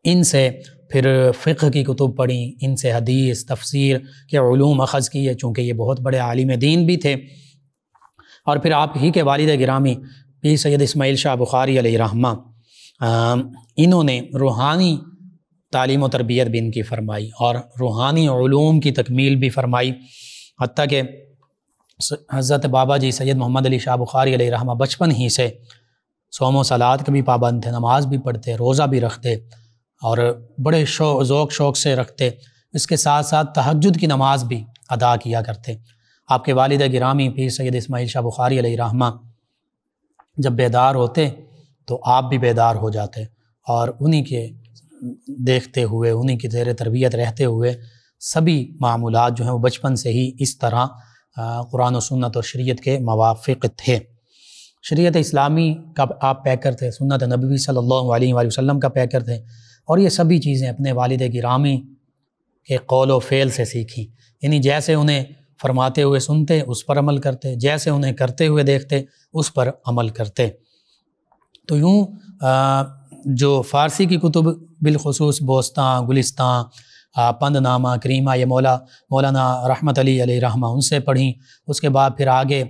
S2: ان سے پھر فقہ کی کتب پڑھیں، ان سے حدیث، تفسیر کے علوم اخذ کیے، چونکہ یہ بہت بڑے عالم دین بھی تھے۔ اور پھر آپ ہی کے والد گرامی پیر سید اسماعیل شاہ بخاری علیہ رحمہ انہوں نے روحانی تعلیم و تربیت بھی ان کی فرمائی، اور روحانی علوم کی تکمیل بھی فرمائی، حتیٰ کہ حضرت بابا جی سید محمد علی شاہ بخاری علیہ رحمہ بچپن ہی سے صوم و صلات کے بھی پابند تھے، نماز بھی پڑھتے، روزہ بھی رکھتے، اور بڑے ذوق شوق سے رکھتے۔ اس کے ساتھ ساتھ تہجد کی نماز بھی ادا کیا کرتے۔ آپ کے والد گرامی پیر سید اسماعیل شاہ بخاری علیہ رحمہ جب بیدار ہوتے تو آپ بھی بیدار ہو جاتے، اور انہی کے دیکھتے ہوئے، انہی کی زیر تربیت رہتے ہوئے سبھی معمولات جو ہیں وہ بچپن سے ہی اس طرح قرآن و سنت اور شریعت کے موافق تھے۔ شریعت اسلامی کا آپ پیکر تھے، سنت نبوی صلی اللہ علیہ وآلہ وسلم کا پیکر تھے، اور یہ سبھی چیزیں اپنے والد گرامی کے قول و فعل سے سیکھی، یعنی جیسے انہیں فرماتے ہوئے سنتے اس پر عمل کرتے، جیسے انہیں کرتے ہوئے دیکھتے اس پر عمل کرتے۔ تو یوں جو فارسی کی کتب بالخصوص بوستاں، گلستاں، پند نامہ کریمہ یہ مولانا رحمت علی علیہ رحمہ ان سے پڑھیں۔ اس کے بعد پھر آگے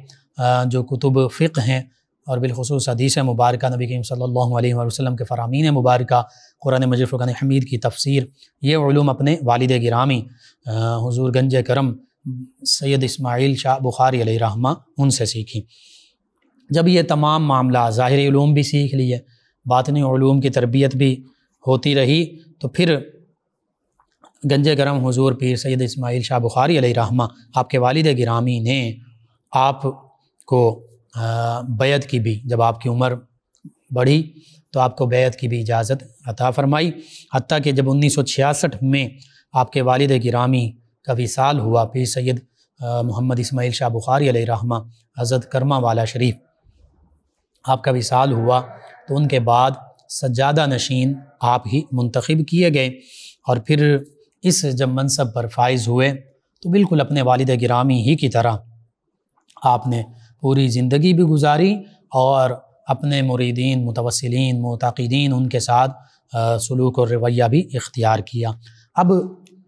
S2: جو کتب فقہ ہیں اور بالخصوص حدیث مبارکہ نبی کریم صلی اللہ علیہ وآلہ وسلم کے فرامین مبارکہ، قرآن مجید فرقان حمید کی تفسیر، یہ علوم اپنے والد گرامی حضور گنج کرم سید اسماعیل شاہ بخاری علیہ رحمہ ان سے سیکھی۔ جب یہ تمام معاملہ ظاہری علوم بھی سیکھ لیے، باطنی علوم کی تربیت بھی ہوتی رہی، تو پھر گنج کرم حضور پیر سید اسماعیل شاہ بخاری علیہ رحمہ آپ کے والد گرامی نے آپ کو بیعت کی بھی، جب آپ کی عمر بڑھی تو آپ کو بیعت کی بھی اجازت عطا فرمائی، حتیٰ کہ جب 1966 میں آپ کے والد گرامی کا وصال ہوا، پیر سید محمد اسماعیل شاہ بخاری علیہ رحمہ حضرت کرما والا شریف آپ کا وصال ہوا، تو ان کے بعد سجادہ نشین آپ ہی منتخب کیے گئے، اور پھر اس جب منصب پر فائز ہوئے تو بالکل اپنے والد گرامی ہی کی طرح آپ نے پوری زندگی بھی گزاری، اور اپنے مریدین، متوسلین، معتقدین ان کے ساتھ سلوک اور رویہ بھی اختیار کیا۔ اب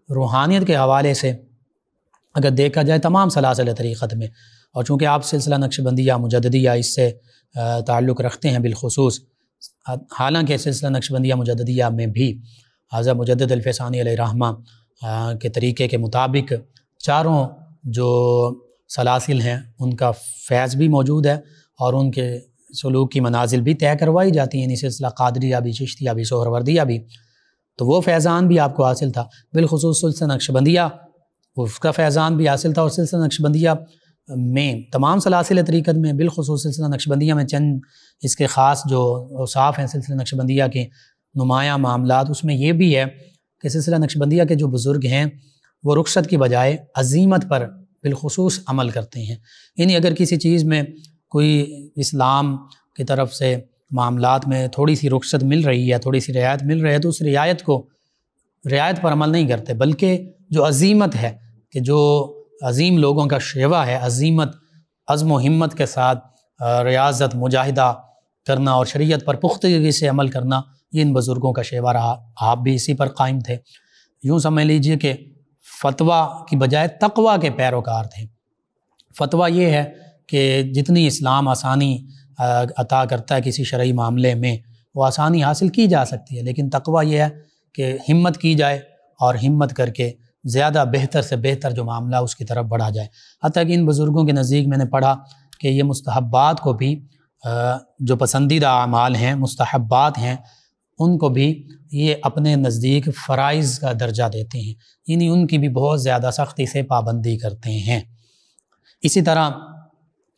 S2: روحانیت کے حوالے سے اگر دیکھا جائے تمام سلاسل طریقت میں، اور چونکہ آپ سلسلہ نقشبندیہ مجددیہ اس سے تعلق رکھتے ہیں بالخصوص، حالانکہ سلسلہ نقشبندیہ مجددیہ میں بھی حضرت مجدد الفیضانی علیہ رحمہ کے طریقے کے مطابق چاروں جو سلاسل ہیں ان کا فیض بھی موجود ہے، اور ان کے سلوک کی منازل بھی طے کروائی جاتی ہیں، یعنی سلسلہ قادریہ بھی، چشتیہ بھی، سہروردیہ بھی، تو وہ فیضان بھی آپ کو حاصل تھا۔ بالخصوص سلسلہ نقشبندیہ اس کا فیضان بھی حاصل تھا، اور سلسلہ نقشبندیہ میں تمام سلاسل طریقت میں بالخصوص سلسلہ نقشبندیہ میں چند اس کے خاص جو اوصاف ہیں سلسلہ نقشبندیہ کے نمایاں معاملات، اس میں یہ بھی ہے کہ سلسلہ نقشبندیہ کے جو بزرگ ہیں وہ رخصت کی بجائے عزیمت پر بالخصوص عمل کرتے ہیں، یعنی اگر کسی چیز میں کوئی اسلام کی طرف سے معاملات میں تھوڑی سی رخصت مل رہی ہے، تھوڑی سی رعایت مل رہی ہے، تو اس رعایت پر عمل نہیں کرتے، بلکہ جو عزیمت ہے، کہ جو عظیم لوگوں کا شیوا ہے، عزیمت، عزم و ہمت کے ساتھ ریاضت، مجاہدہ کرنا اور شریعت پر پختگی سے عمل کرنا، یہ ان بزرگوں کا شیوا رہا۔ آپ بھی اسی پر قائم تھے، یوں سمجھ لیجئے کہ فتویٰ کی بجائے تقویٰ کے پیروکار تھے۔ فتویٰ یہ ہے کہ جتنی اسلام آسانی عطا کرتا ہے کسی شرعی معاملے میں، وہ آسانی حاصل کی جا سکتی ہے، لیکن تقویٰ یہ ہے کہ ہمت کی جائے، اور ہمت کر کے زیادہ بہتر سے بہتر جو معاملہ اس کی طرف بڑھا جائے۔ حتیٰ کہ ان بزرگوں کے نزدیک میں نے پڑھا کہ یہ مستحبات کو بھی، جو پسندیدہ اعمال ہیں، مستحبات ہیں، ان کو بھی یہ اپنے نزدیک فرائض کا درجہ دیتے ہیں، یعنی ان کی بھی بہت زیادہ سختی سے پابندی کرتے ہیں۔ اسی طرح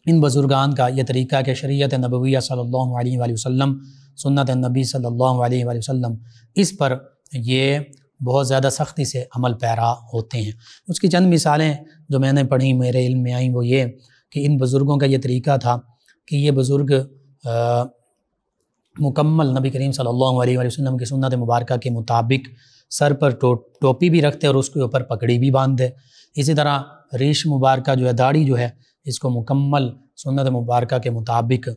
S2: ان بزرگان کا یہ طریقہ کہ شریعت نبویہ صلی اللہ علیہ وآلہ وسلم، سنت نبی صلی اللہ علیہ وآلہ وسلم، اس پر یہ بہت زیادہ سختی سے عمل پیرا ہوتے ہیں۔ اس کی چند مثالیں جو میں نے پڑھی، میرے علم میں آئیں، وہ یہ کہ ان بزرگوں کا یہ طریقہ تھا کہ یہ بزرگ مکمل نبی کریم صلی اللہ علیہ وآلہ وسلم کی سنت مبارکہ کے مطابق سر پر ٹوپی بھی رکھتے اور اس کے اوپر پگڑی بھی باندھتے۔ اسی طرح ریش مبارکہ جو ہے، داڑھی جو ہے، اس کو مکمل سنت مبارکہ کے مطابق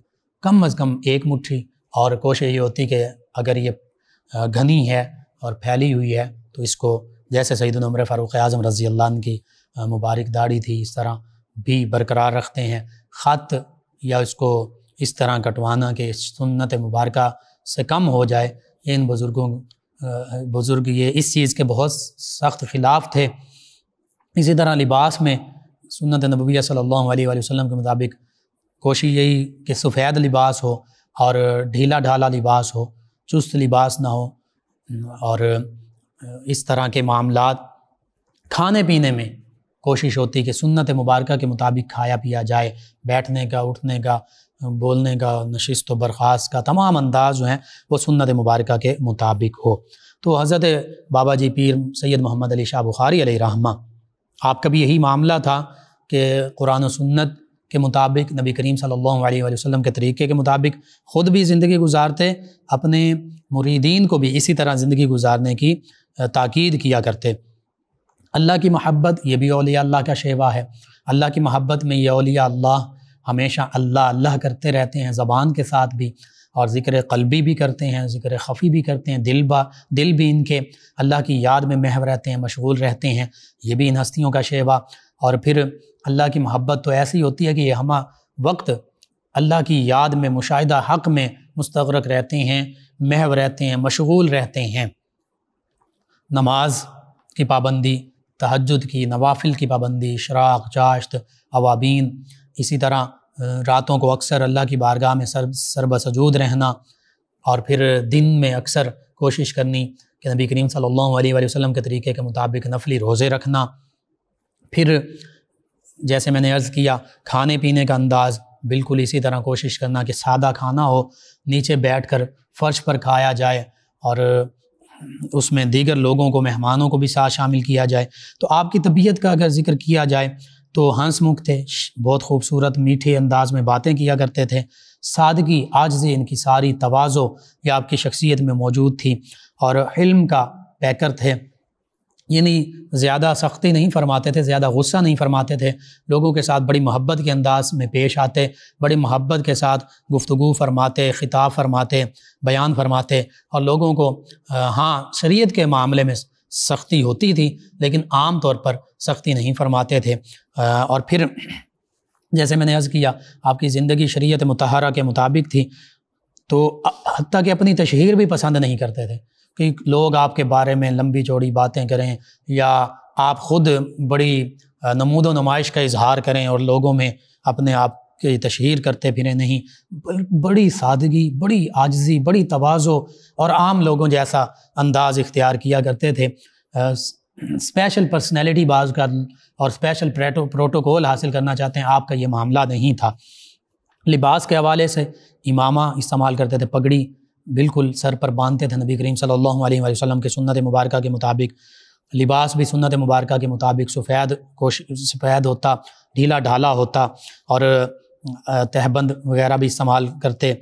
S2: کم از کم 1 مٹھی، اور کوشش یہ ہوتی کہ اگر یہ گھنی ہے اور پھیلی ہوئی ہے تو اس کو جیسے سیدنا عمر فاروق اعظم رضی اللہ عنہ کی مبارک داڑھی تھی، اس طرح بھی برقرار رکھتے ہیں۔ خط یا اس کو اس طرح کٹوانا کہ سنت مبارکہ سے کم ہو جائے، یہ ان بزرگ یہ اس چیز کے بہت سخت خلاف تھے۔ اسی طرح لباس میں سنت نبویہ صلی اللہ علیہ وآلہ وسلم کے مطابق کوشش یہی کہ سفید لباس ہو اور ڈھیلا ڈھالا لباس ہو، چست لباس نہ ہو، اور اس طرح کے معاملات۔ کھانے پینے میں کوشش ہوتی کہ سنت مبارکہ کے مطابق کھایا پیا جائے، بیٹھنے کا، اٹھنے کا، بولنے کا، نشست و برخاست کا تمام انداز جو ہیں وہ سنت مبارکہ کے مطابق ہو۔ تو حضرت بابا جی پیر سید محمد علی شاہ بخاری علیہ رحمہ، آپ کا بھی یہی معاملہ تھا کہ قرآن و سنت کے مطابق، نبی کریم صلی اللہ علیہ وآلہ وسلم کے طریقے کے مطابق خود بھی زندگی گزارتے، اپنے مریدین کو بھی اسی طرح زندگی گزارنے کی تاکید کیا کرتے۔ اللہ کی محبت، یہ بھی اولیاء اللہ کا شیوا ہے۔ اللہ کی محبت میں یہ اولیاء اللہ ہمیشہ اللہ اللہ کرتے رہتے ہیں زبان کے ساتھ بھی، اور ذکر قلبی بھی کرتے ہیں، ذکر خفی بھی کرتے ہیں، دل بھی ان کے اللہ کی یاد میں محو رہتے ہیں، مشغول رہتے ہیں، یہ بھی ان ہستیوں کا شیوا۔ اور پھر اللہ کی محبت تو ایسی ہوتی ہے کہ یہ ہمہ وقت اللہ کی یاد میں، مشاہدہ حق میں مستغرق رہتے ہیں، محو رہتے ہیں، مشغول رہتے ہیں۔ نماز کی پابندی، تہجد کی، نوافل کی پابندی، اشراق، چاشت، اوابین، اسی طرح راتوں کو اکثر اللہ کی بارگاہ میں سربسجود رہنا، اور پھر دن میں اکثر کوشش کرنی کہ نبی کریم صلی اللہ علیہ وآلہ وسلم کے طریقے کے مطابق نفلی روزے رکھنا۔ پھر جیسے میں نے عرض کیا، کھانے پینے کا انداز بالکل اسی طرح کوشش کرنا کہ سادہ کھانا ہو، نیچے بیٹھ کر فرش پر کھایا جائے، اور اس میں دیگر لوگوں کو، مہمانوں کو بھی ساتھ شامل کیا جائے۔ تو آپ کی طبیعت کا اگر ذکر کیا جائے تو ہنس مکھ تھے، بہت خوبصورت میٹھے انداز میں باتیں کیا کرتے تھے، سادگی، عاجزی ان کی ساری تواضع یہ آپ کی شخصیت میں موجود تھی، اور علم کا پیکر تھے، یعنی زیادہ سختی نہیں فرماتے تھے، زیادہ غصہ نہیں فرماتے تھے، لوگوں کے ساتھ بڑی محبت کے انداز میں پیش آتے، بڑی محبت کے ساتھ گفتگو فرماتے، خطاب فرماتے، بیان فرماتے، اور لوگوں کو ہاں شریعت کے معاملے میں سختی ہوتی تھی لیکن عام طور پر سختی نہیں فرماتے تھے۔ اور پھر جیسے میں نے عرض کیا، آپ کی زندگی شریعت مطہرہ کے مطابق تھی، تو حتیٰ کہ اپنی تشہیر بھی پسند نہیں کرتے تھے کہ لوگ آپ کے بارے میں لمبی چوڑی باتیں کریں، یا آپ خود بڑی نمود و نمائش کا اظہار کریں اور لوگوں میں اپنے آپ کی تشہیر کرتے پھریں، نہیں، بڑی سادگی، بڑی عاجزی، بڑی تواضع اور عام لوگوں جیسا انداز اختیار کیا کرتے تھے۔ اسپیشل پرسنالٹی بعض کا اور اسپیشل پروٹوکول حاصل کرنا چاہتے ہیں، آپ کا یہ معاملہ نہیں تھا۔ لباس کے حوالے سے امامہ استعمال کرتے تھے، پگڑی بالکل سر پر باندھتے تھے، نبی کریم صلی اللہ علیہ وآلہ وسلم کے سنت مبارکہ کے مطابق۔ لباس بھی سنت مبارکہ کے مطابق سفید ہوتا، ڈھیلا ڈھالا ہوتا، اور تہبند وغیرہ بھی استعمال کرتے۔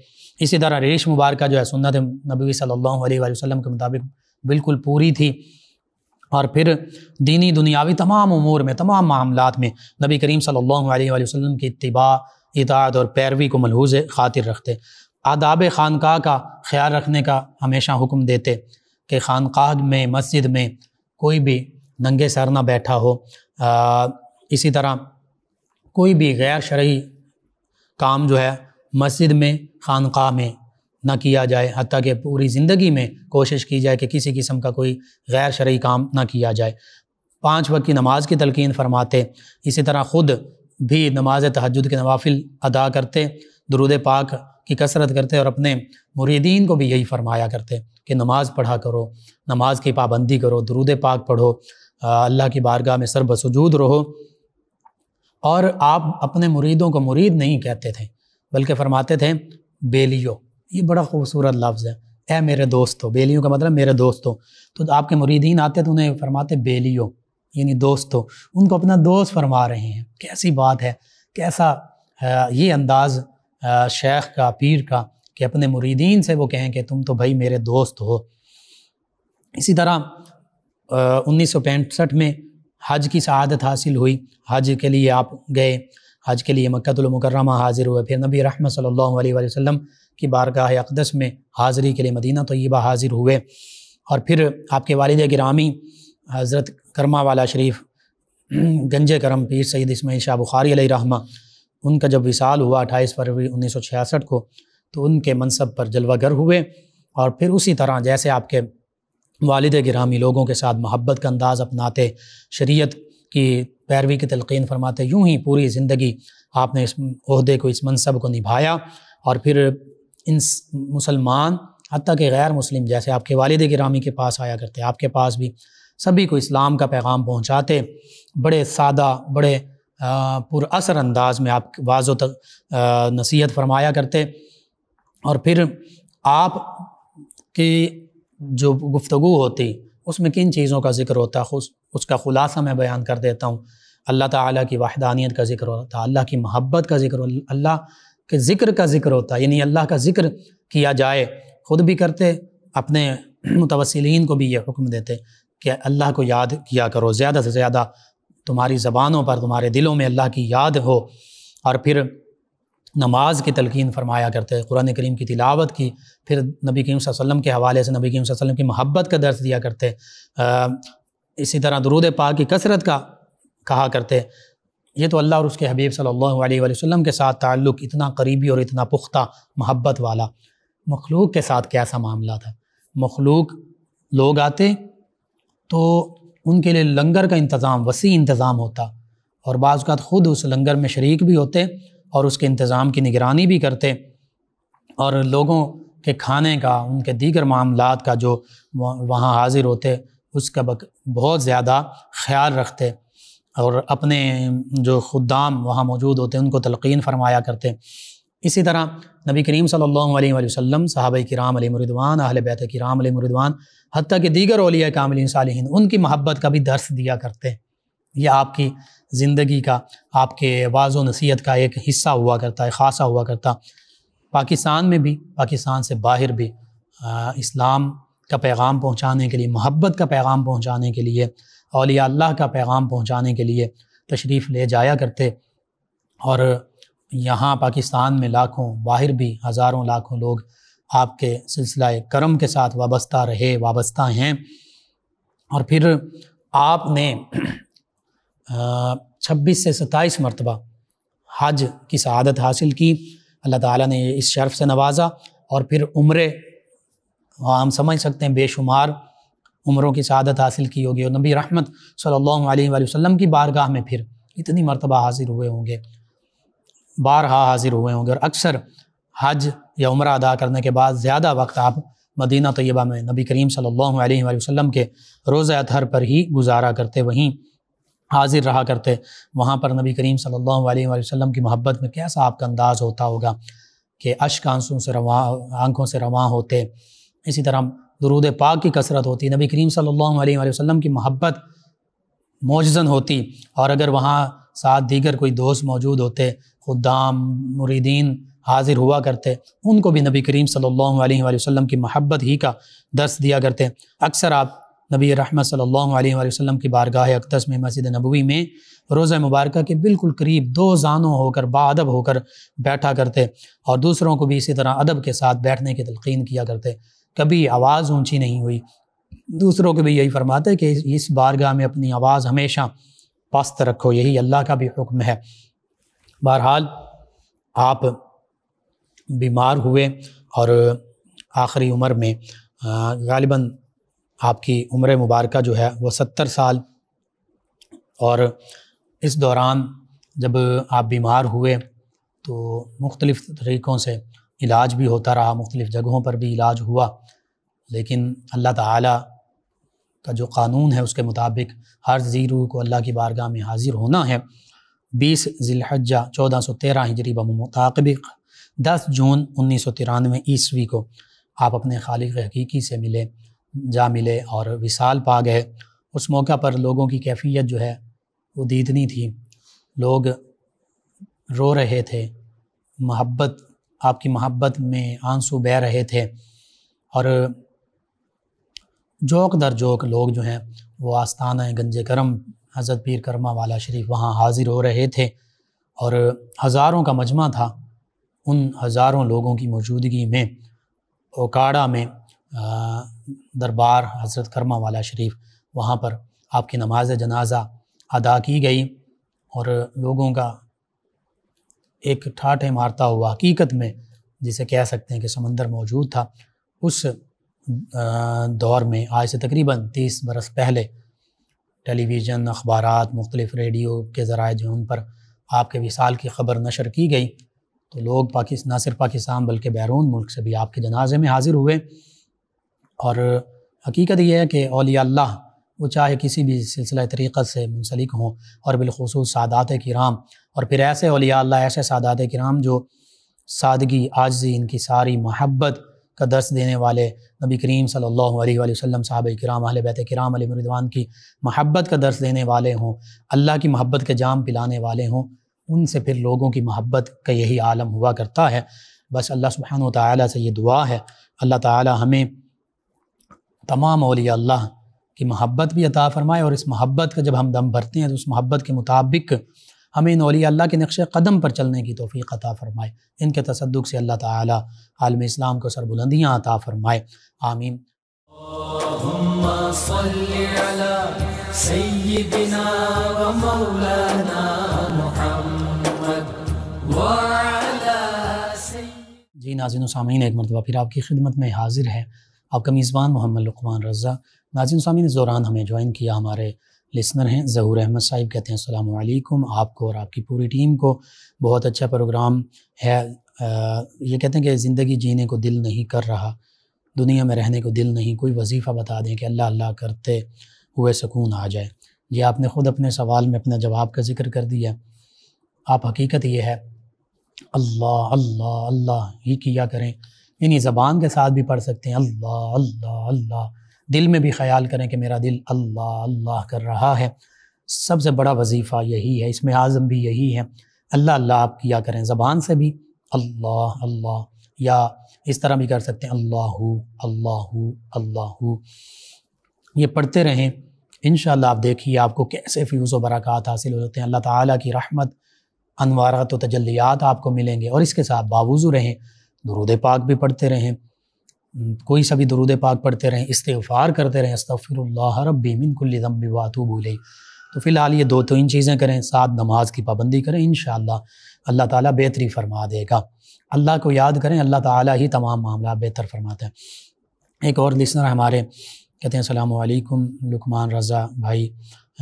S2: اسی طرح ریش مبارکہ جو ہے سنت نبوی صلی اللہ علیہ وآلہ وسلم کے مطابق بالکل پوری تھی۔ اور پھر دینی دنیاوی تمام امور میں، تمام معاملات میں نبی کریم صلی اللہ علیہ وآلہ وسلم کی اتباع، اطاعت اور پیروی کو ملحوظ خاطر رکھتے۔ آداب خانقاہ کا خیال رکھنے کا ہمیشہ حکم دیتے کہ خانقاہ میں، مسجد میں کوئی بھی ننگے سر نہ بیٹھا ہو۔ اسی طرح کوئی بھی غیر شرعی کام جو ہے مسجد میں، خانقاہ میں نہ کیا جائے، حتیٰ کہ پوری زندگی میں کوشش کی جائے کہ کسی قسم کا کوئی غیر شرعی کام نہ کیا جائے۔ 5 وقت کی نماز کی تلقین فرماتے، اسی طرح خود بھی نماز تہجد کے نوافل ادا کرتے، درود پاک کی کثرت کرتے، اور اپنے مریدین کو بھی یہی فرمایا کرتے کہ نماز پڑھا کرو، نماز کی پابندی کرو، درود پاک پڑھو، اللہ کی بارگاہ میں سر بسجود رہو۔ اور آپ اپنے مریدوں کو مرید نہیں کہتے تھے بلکہ فرماتے تھے بیلیو، یہ بڑا خوبصورت لفظ ہے، اے میرے دوستو، بیلیوں کا مطلب میرے دوستو۔ تو آپ کے مریدین آتے تو انہیں فرماتے بیلیو، یعنی دوستو، ان کو اپنا دوست فرما رہے ہیں۔ کیسی بات ہے، کیسا یہ انداز شیخ کا، پیر کا، کہ اپنے مریدین سے وہ کہیں کہ تم تو بھائی میرے دوست ہو۔ اسی طرح 1965 میں حج کی سعادت حاصل ہوئی، حج کے لیے آپ گئے، حج کے لیے مکہ المکرمہ حاضر ہوئے، پھر نبی رحمت صلی اللہ علیہ وآلہ وسلم کی بارگاہ اقدس میں حاضری کے لیے مدینہ طیبہ حاضر ہوئے، اور پھر آپ کے والد گرامی حضرت کرما والا شریف گنج کرم پیر سید اسماعیل شاہ بخاری علیہ رحمہ، ان کا جب وصال ہوا 28 فروری 1966 کو، تو ان کے منصب پر جلوہ گر ہوئے، اور پھر اسی طرح جیسے آپ کے والد گرامی لوگوں کے ساتھ محبت کا انداز اپناتے، شریعت کی پیروی کی تلقین فرماتے، یوں ہی پوری زندگی آپ نے اس عہدے کو، اس منصب کو نبھایا، اور پھر ان مسلمان حتیٰ کہ غیر مسلم جیسے آپ کے والد گرامی کے پاس آیا کرتے، آپ کے پاس بھی سبھی کو اسلام کا پیغام پہنچاتے، بڑے سادہ، بڑے پر اثر انداز میں آپ واضح نصیحت فرمایا کرتے۔ اور پھر آپ کی جو گفتگو ہوتی اس میں کن چیزوں کا ذکر ہوتا، اس کا خلاصہ میں بیان کر دیتا ہوں۔ اللہ تعالیٰ کی وحدانیت کا ذکر ہوتا، اللہ کی محبت کا ذکر، اللہ کے ذکر کا ذکر ہوتا، یعنی اللہ کا ذکر کیا جائے، خود بھی کرتے، اپنے متوسلین کو بھی یہ حکم دیتے کہ اللہ کو یاد کیا کرو، زیادہ سے زیادہ تمہاری زبانوں پر، تمہارے دلوں میں اللہ کی یاد ہو۔ اور پھر نماز کی تلقین فرمایا کرتے، قرآن کریم کی تلاوت کی، پھر نبی کریم صلی اللہ علیہ وسلم کے حوالے سے نبی کریم صلی اللہ علیہ وسلم کی محبت کا درس دیا کرتے، اسی طرح درود پاک کی کثرت کا کہا کرتے۔ یہ تو اللہ اور اس کے حبیب صلی اللہ علیہ وآلہ وسلم کے ساتھ تعلق اتنا قریبی اور اتنا پختہ محبت والا، مخلوق کے ساتھ کیسا معاملہ تھا؟ مخلوق لوگ آتے تو ان کے لیے لنگر کا انتظام، وسیع انتظام ہوتا، اور بعض اوقات خود اس لنگر میں شریک بھی ہوتے اور اس کے انتظام کی نگرانی بھی کرتے، اور لوگوں کے کھانے کا، ان کے دیگر معاملات کا جو وہاں حاضر ہوتے اس کا بہت زیادہ خیال رکھتے، اور اپنے جو خدام وہاں موجود ہوتے ان کو تلقین فرمایا کرتے۔ اسی طرح نبی کریم صلی اللہ علیہ وآلہ وسلم، صحابہ کرام علیہ رضوان، اہل بیت کرام علیہ رضوان، حتیٰ کہ دیگر اولیاء کاملین صالحین، ان کی محبت کا بھی درس دیا کرتے۔ یہ آپ کی زندگی کا، آپ کے واعظ و نصیحت کا ایک حصہ ہوا کرتا ہے، خاصہ ہوا کرتا۔ پاکستان میں بھی، پاکستان سے باہر بھی اسلام کا پیغام پہنچانے کے لیے، محبت کا پیغام پہنچانے کے لیے، اولیاء اللہ کا پیغام پہنچانے کے لیے تشریف لے جایا کرتے، اور یہاں پاکستان میں لاکھوں، باہر بھی ہزاروں لاکھوں لوگ آپ کے سلسلہ کرم کے ساتھ وابستہ رہے، وابستہ ہیں۔ اور پھر آپ نے 26 سے 27 مرتبہ حج کی سعادت حاصل کی، اللہ تعالیٰ نے اس شرف سے نوازا، اور پھر عمرے ہم سمجھ سکتے ہیں بے شمار عمروں کی سعادت حاصل کی ہوگی، اور نبی رحمت صلی اللہ علیہ وآلہ وسلم کی بارگاہ میں پھر اتنی مرتبہ حاضر ہوئے ہوں گے، بارہا حاضر ہوئے ہوں گے، اور اکثر حج یا عمرہ ادا کرنے کے بعد زیادہ وقت آپ مدینہ طیبہ میں نبی کریم صلی اللہ علیہ وآلہ وسلم کے روضہ اطہر پر ہی گزارا کرتے، وہیں حاضر رہا کرتے۔ وہاں پر نبی کریم صلی اللہ علیہ وآلہ وسلم کی محبت میں کیسا آپ کا انداز ہوتا ہوگا کہ اشک آنکھوں سے رواں ہوتے۔ اسی طرح درود پاک کی کثرت ہوتی، نبی کریم صلی اللہ علیہ وآلہ وسلم کی محبت معجزن ہوتی، اور اگر وہاں ساتھ دیگر کوئی دوست موجود ہوتے، خدام، مریدین حاضر ہوا کرتے، ان کو بھی نبی کریم صلی اللہ علیہ وآلہ وسلم کی محبت ہی کا درس دیا کرتے۔ اکثر آپ نبی رحمت صلی اللہ علیہ وآلہ وسلم کی بارگاہ اقدس میں، مسجد نبوی میں روضہ مبارکہ کے بالکل قریب دو زانوں ہو کر، باادب ہو کر بیٹھا کرتے، اور دوسروں کو بھی اسی طرح ادب کے ساتھ بیٹھنے کی تلقین کیا کرتے۔ کبھی آواز اونچی نہیں ہوئی، دوسروں کو بھی یہی فرماتے کہ اس بارگاہ میں اپنی آواز ہمیشہ پست رکھو، یہی اللہ کا بھی حکم ہے۔ بہرحال آپ بیمار ہوئے، اور آخری عمر میں غالباً آپ کی عمر مبارکہ جو ہے وہ 70 سال، اور اس دوران جب آپ بیمار ہوئے تو مختلف طریقوں سے علاج بھی ہوتا رہا، مختلف جگہوں پر بھی علاج ہوا، لیکن اللہ تعالیٰ کا جو قانون ہے اس کے مطابق ہر ذی روح کو اللہ کی بارگاہ میں حاضر ہونا ہے۔ 20 ذی الحجہ 1413 ہجری بمطابق 10 جون 1993 عیسوی کو آپ اپنے خالق حقیقی سے ملے اور وصال پا گئے۔ اس موقع پر لوگوں کی کیفیت جو ہے وہ دیدنی تھی، لوگ رو رہے تھے، آپ کی محبت میں آنسو بہہ رہے تھے، اور جوک در جوک لوگ جو ہیں وہ آستانہ گنج کرم حضرت پیر کرما والا شریف وہاں حاضر ہو رہے تھے، اور ہزاروں کا مجمع تھا۔ ان ہزاروں لوگوں کی موجودگی میں اوکاڑا میں دربار حضرت کرما والا شریف، وہاں پر آپ کی نماز جنازہ ادا کی گئی، اور لوگوں کا ایک ٹھاٹھے مارتا ہوا، حقیقت میں جسے کہہ سکتے ہیں کہ سمندر موجود تھا۔ اس دور میں آج سے تقریباً 30 برس پہلے ٹیلی ویژن، اخبارات، مختلف ریڈیو کے ذرائع جو ان پر آپ کے وصال کی خبر نشر کی گئی، تو لوگ نہ صرف پاکستان بلکہ بیرون ملک سے بھی آپ کے جنازے میں حاضر ہوئے۔ اور حقیقت یہ ہے کہ اولیاء اللہ وہ چاہے کسی بھی سلسلہ طریقت سے منسلک ہوں، اور بالخصوص سادات کرام، اور پھر ایسے اولیاء اللہ، ایسے سادات کرام جو سادگی، عاجزی، ان کی ساری محبت کا درس دینے والے، نبی کریم صلی اللہ علیہ وآلہ وسلم، صحابہ کرام، اہل بیت کرام علیہ رضوان کی محبت کا درس دینے والے ہوں، اللہ کی محبت کے جام پلانے والے ہوں، ان سے پھر لوگوں کی محبت کا یہی عالم ہوا کرتا ہے۔ بس اللہ سبحانہ و تعالیٰ سے یہ دعا ہے، اللہ تعالیٰ ہمیں تمام اولیاء اللہ کی محبت بھی عطا فرمائے، اور اس محبت کا جب ہم دم بھرتے ہیں تو اس محبت کے مطابق ہمیں ان اولیاء اللہ کے نقش قدم پر چلنے کی توفیق عطا فرمائے، ان کے تصدق سے اللہ تعالی عالم اسلام کو سربلندیاں عطا فرمائے، آمین۔
S1: اللهم صل على سيدنا ومولانا محمد وعلى سيدنا۔
S2: جی ناظرین و سامعین، ایک مرتبہ پھر آپ کی خدمت میں حاضر ہے آپ کا میزبان محمد لقمان رضا۔ ناظرین و سامعین، اس دوران ہمیں جوائن کیا ہمارے لسنر ہیں ظہور احمد صاحب، کہتے ہیں السلام علیکم، آپ کو اور آپ کی پوری ٹیم کو، بہت اچھا پروگرام ہے۔ یہ کہتے ہیں کہ زندگی جینے کو دل نہیں کر رہا، دنیا میں رہنے کو دل نہیں، کوئی وظیفہ بتا دیں کہ اللہ اللہ کرتے ہوئے سکون آ جائے۔ یہ آپ نے خود اپنے سوال میں اپنا جواب کا ذکر کر دیا۔ آپ حقیقت یہ ہے اللہ اللہ اللہ ہی کیا کریں، یعنی زبان کے ساتھ بھی پڑھ سکتے ہیں اللہ اللہ اللہ، دل میں بھی خیال کریں کہ میرا دل اللہ اللہ کر رہا ہے۔ سب سے بڑا وظیفہ یہی ہے، اس میں اعظم بھی یہی ہے، اللہ اللہ آپ کیا کریں، زبان سے بھی اللہ اللہ، یا اس طرح بھی کر سکتے ہیں اللہ اللہ اللہ، یہ پڑھتے رہیں، انشاءاللہ آپ دیکھیے آپ کو کیسے فیوز و برکات حاصل ہوتے ہیں، اللہ تعالیٰ کی رحمت، انوارات و تجلیات آپ کو ملیں گے۔ اور اس کے ساتھ باوضو رہیں، درود پاک بھی پڑھتے رہیں، کوئی سا بھی درود پاک پڑھتے رہیں، استغفار کرتے رہیں، استغفر اللہ ربی من کل ذنب واتوب الیہ۔ تو فی الحال یہ دو تین چیزیں کریں، ساتھ نماز کی پابندی کریں، انشاءاللہ اللہ تعالیٰ بہتری فرما دے گا۔ اللہ کو یاد کریں، اللہ تعالیٰ ہی تمام معاملات بہتر فرماتا ہے۔ ایک اور لسنر ہمارے کہتے ہیں السلام علیکم لقمان رضا بھائی۔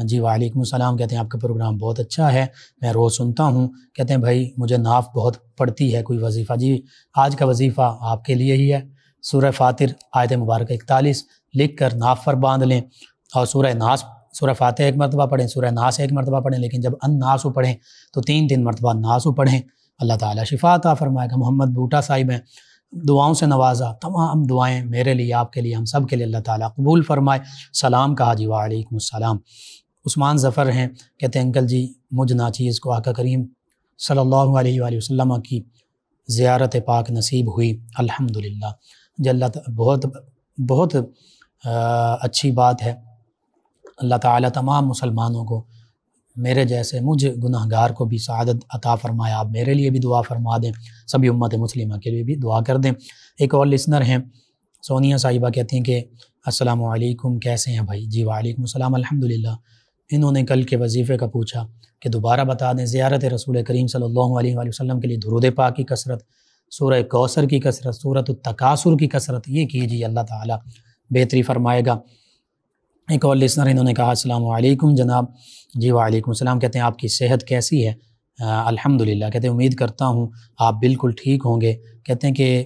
S2: جی وعلیکم السلام، کہتے ہیں آپ کا پروگرام بہت اچھا ہے، میں روز سنتا ہوں۔ کہتے ہیں بھائی مجھے نعت بہت پڑتی ہے، کوئی وظیفہ؟ جی آج کا وظیفہ آپ کے لیے ہی ہے، سورہ فاتر آیت مبارکہ 41 لکھ کر ناف پر باندھ لیں، اور سورہ فاتح ایک مرتبہ پڑھیں، سورہ ناس ایک مرتبہ پڑھیں، لیکن جب الناس پڑھیں تو 3 مرتبہ ناس پڑھیں، اللہ تعالیٰ شفا عطا فرمائے گا۔ محمد بوٹا صاحب ہیں، دعاؤں سے نوازا، تمام دعائیں میرے لیے، آپ کے لیے، ہم سب کے لیے اللہ تعالیٰ قبول فرمائے۔ سلام کہا جی وعلیکم السلام۔ عثمان ظفر ہیں، کہتے ہیں انکل جی مجھ ناچیز کو آقا کریم صلی اللہ علیہ وآلہ وسلم کی زیارت پاک نصیب ہوئی، الحمدللہ۔ جی اللہ بہت اچھی بات ہے، اللہ تعالیٰ تمام مسلمانوں کو، میرے جیسے مجھ گناہ گار کو بھی سعادت عطا فرمایا، آپ میرے لیے بھی دعا فرما دیں، سبھی امت مسلمہ کے لیے بھی دعا کر دیں۔ ایک اور لسنر ہیں سونیا صاحبہ، کہتی ہیں کہ السلام علیکم، کیسے ہیں بھائی؟ جی وعلیکم السلام، الحمدللہ۔ انہوں نے کل کے وظیفے کا پوچھا کہ دوبارہ بتا دیں، زیارت رسول کریم صلی اللہ علیہ وآلہ وسلم کے لیے درود پاک کی کثرت، سورہ کوثر کی کثرت، سورۃ التکاثر کی کثرت، یہ کیجیے، اللہ تعالیٰ بہتری فرمائے گا۔ ایک اور لسنر انہوں نے کہا السلام علیکم جناب۔ جی وعلیکم السلام، کہتے ہیں آپ کی صحت کیسی ہے؟ الحمدللہ، کہتے ہیں امید کرتا ہوں آپ بالکل ٹھیک ہوں گے۔ کہتے ہیں کہ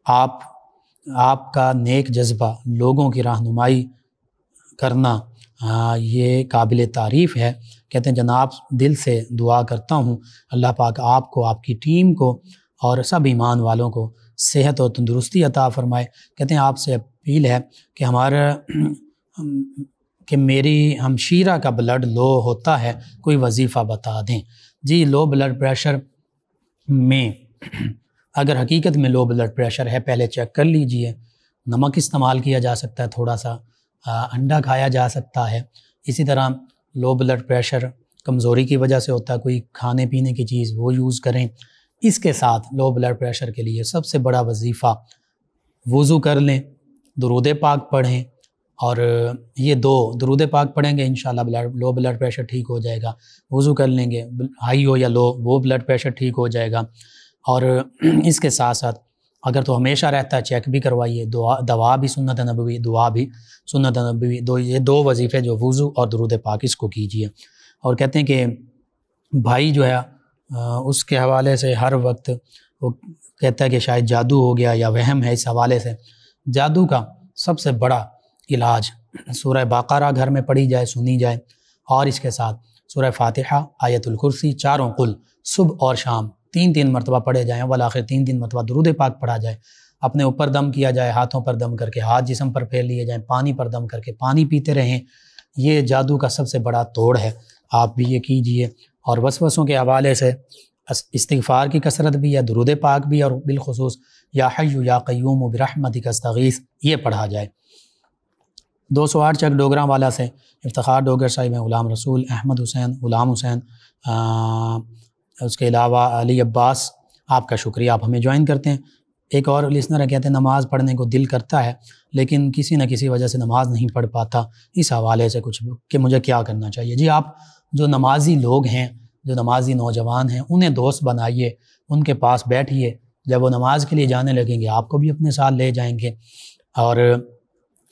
S2: آپ کا نیک جذبہ، لوگوں کی رہنمائی کرنا، یہ قابل تعریف ہے۔ کہتے ہیں جناب دل سے دعا کرتا ہوں اللہ پاک آپ کو، آپ کی ٹیم کو اور سب ایمان والوں کو صحت اور تندرستی عطا فرمائے۔ کہتے ہیں آپ سے اپیل ہے کہ میری ہمشیرہ کا بلڈ لو ہوتا ہے، کوئی وظیفہ بتا دیں۔ جی لو بلڈ پریشر میں اگر حقیقت میں لو بلڈ پریشر ہے، پہلے چیک کر لیجئے، نمک استعمال کیا جا سکتا ہے، تھوڑا سا انڈا کھایا جا سکتا ہے۔ اسی طرح لو بلڈ پریشر کمزوری کی وجہ سے ہوتا ہے، کوئی کھانے پینے کی چیز وہ یوز کریں۔ اس کے ساتھ لو بلڈ پریشر کے لیے سب سے بڑا وظیفہ، وضو کر لیں، درود پاک پڑھیں، اور یہ دو درود پاک پڑھیں گے انشاءاللہ لو بلڈ پریشر ٹھیک ہو جائے گا۔ وضو کر لیں گے، ہائی ہو یا لو، وہ بلڈ پریشر ٹھیک ہو جائے گا۔ اور اس کے ساتھ ساتھ اگر تو ہمیشہ رہتا ہے چیک بھی کروائیے، دوا بھی سنت نبوی، دعا بھی سنت نبوی، یہ دو وظیفے جو وضو اور درود پاک، اس کو کیجیے۔ اور کہتے ہیں کہ بھائی جو ہے اس کے حوالے سے ہر وقت وہ کہتا ہے کہ شاید جادو ہو گیا یا وہم ہے۔ اس حوالے سے جادو کا سب سے بڑا علاج سورہ بقرہ گھر میں پڑھی جائے، سنی جائے، اور اس کے ساتھ سورہ فاتحہ، آیت الکرسی، چاروں قل صبح اور شام 3 مرتبہ پڑھے جائیں، والآخر 3 مرتبہ درود پاک پڑھا جائے، اپنے اوپر دم کیا جائے، ہاتھوں پر دم کر کے ہاتھ جسم پر پھیر لیے جائیں، پانی پر دم کر کے پانی پیتے رہیں۔ یہ جادو کا سب سے بڑا توڑ ہے، آپ بھی یہ کیجئے۔ اور وسوسوں کے حوالے سے استغفار کی کثرت بھی ہے، درود پاک بھی، اور بالخصوص یا حی یا قیوم برحمتک استغیث یہ پڑھا جائے۔ 208 چک ڈوگرا والا سے افتخار ڈوگر صاحب ہیں، غلام رسول، احمد حسین، غلام حسین، اس کے علاوہ علی عباس، آپ کا شکریہ، آپ ہمیں جوائن کرتے ہیں۔ ایک اور لسنر ہے، کہتے ہیں نماز پڑھنے کو دل کرتا ہے لیکن کسی نہ کسی وجہ سے نماز نہیں پڑھ پاتا، اس حوالے سے کچھ کہ مجھے کیا کرنا چاہیے۔ جی آپ جو نمازی لوگ ہیں، جو نمازی نوجوان ہیں، انہیں دوست بنائیے، ان کے پاس بیٹھیے، جب وہ نماز کے لیے جانے لگیں گے آپ کو بھی اپنے ساتھ لے جائیں گے، اور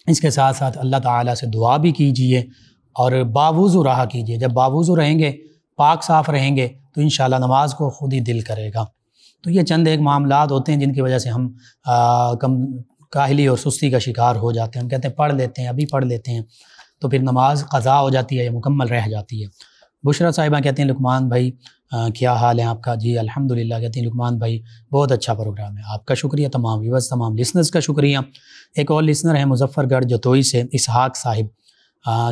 S2: اس کے ساتھ ساتھ اللہ تعالیٰ سے دعا بھی کیجیے اور باوضو رہا کیجیے۔ جب باوضو رہیں گے، پاک صاف رہیں گے تو انشاءاللہ نماز کو خود ہی دل کرے گا۔ تو یہ چند ایک معاملات ہوتے ہیں جن کی وجہ سے ہم کاہلی اور سستی کا شکار ہو جاتے ہیں۔ ہم کہتے ہیں پڑھ لیتے ہیں، ابھی پڑھ لیتے ہیں، تو پھر نماز قضا ہو جاتی ہے یا مکمل رہ جاتی ہے۔ بشرا صاحبہ کہتے ہیں لقمان بھائی کیا حال ہے آپ کا؟ جی الحمدللہ، کہتے ہیں لقمان بھائی بہت اچھا پروگرام ہے، آپ کا شکریہ، تمام ویورز، تمام لسنرز کا شکریہ۔ ایک اور لسنر ہے مظفر گڑھ جتوئی سے، اسحاق صاحب،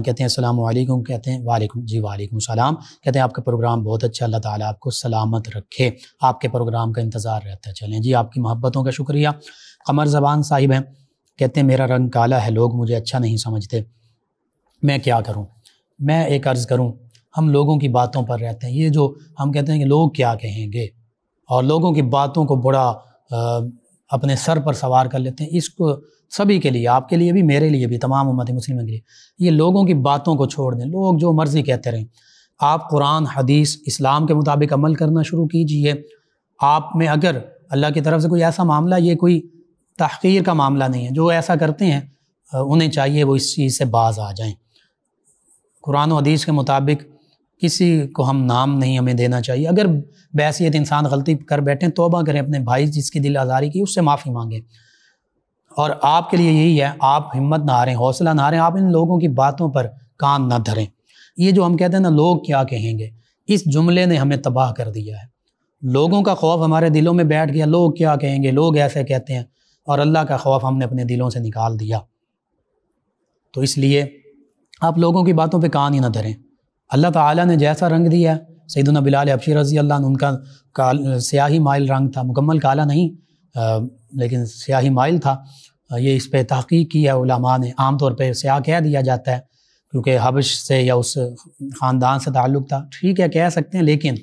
S2: کہتے ہیں السلام علیکم، کہتے ہیں وعلیکم السلام، کہتے ہیں آپ کا پروگرام بہت اچھا، اللہ تعالیٰ آپ کو سلامت رکھے، آپ کے پروگرام کا انتظار رہتا ہے۔ چلیں جی، آپ کی محبتوں کا شکریہ۔ قمر زبان صاحب ہیں، کہتے ہیں میرا رنگ کالا ہے، لوگ مجھے اچھا نہیں سمجھتے، میں کیا کروں؟ میں ایک عرض کروں، ہم لوگوں کی باتوں پر رہتے ہیں، یہ جو ہم کہتے ہیں کہ لوگ کیا کہیں گے اور لوگوں کی باتوں کو بڑا اپنے سر پر سوار کر لیتے ہیں، اس کو سبھی کے لیے، آپ کے لیے بھی، میرے لیے بھی، تمام امت مسلمہ کے لیے، یہ لوگوں کی باتوں کو چھوڑ دیں، لوگ جو مرضی کہتے رہیں، آپ قرآن حدیث اسلام کے مطابق عمل کرنا شروع کیجئے۔ آپ میں اگر اللہ کی طرف سے کوئی ایسا معاملہ، یہ کوئی تحقیر کا معاملہ نہیں ہے، جو ایسا کرتے ہیں انہیں چاہیے وہ اس چیز سے باز آ جائیں۔ قرآن و حدیث کے مطابق کسی کو ہم نام نہیں ہمیں دینا چاہیے، اگر بحیثیت انسان غلطی کر بیٹھیں توبہ کریں، اپنے بھائی جس کی دل آزاری کی اس سے معافی مانگیں، اور آپ کے لیے یہی ہے، آپ ہمت نہ ہاریں، حوصلہ نہ ہاریں، آپ ان لوگوں کی باتوں پر کان نہ دھریں۔ یہ جو ہم کہتے ہیں نا لوگ کیا کہیں گے، اس جملے نے ہمیں تباہ کر دیا ہے، لوگوں کا خوف ہمارے دلوں میں بیٹھ گیا، لوگ کیا کہیں گے، لوگ ایسے کہتے ہیں، اور اللہ کا خوف ہم نے اپنے دلوں سے نکال دیا۔ تو اس لیے آپ لوگوں کی باتوں پہ کان ہی نہ دھریں۔ اللہ تعالیٰ نے جیسا رنگ دیا ہے، سیدنا بلال حبشی رضی اللہ عنہ، ان کا سیاہی مائل رنگ تھا، مکمل کالا نہیں لیکن سیاہی مائل تھا، یہ اس پہ تحقیق کی ہے علماء نے۔ عام طور پہ سیاہ کہہ دیا جاتا ہے کیونکہ حبش سے یا اس خاندان سے تعلق تھا، ٹھیک ہے کہہ سکتے ہیں، لیکن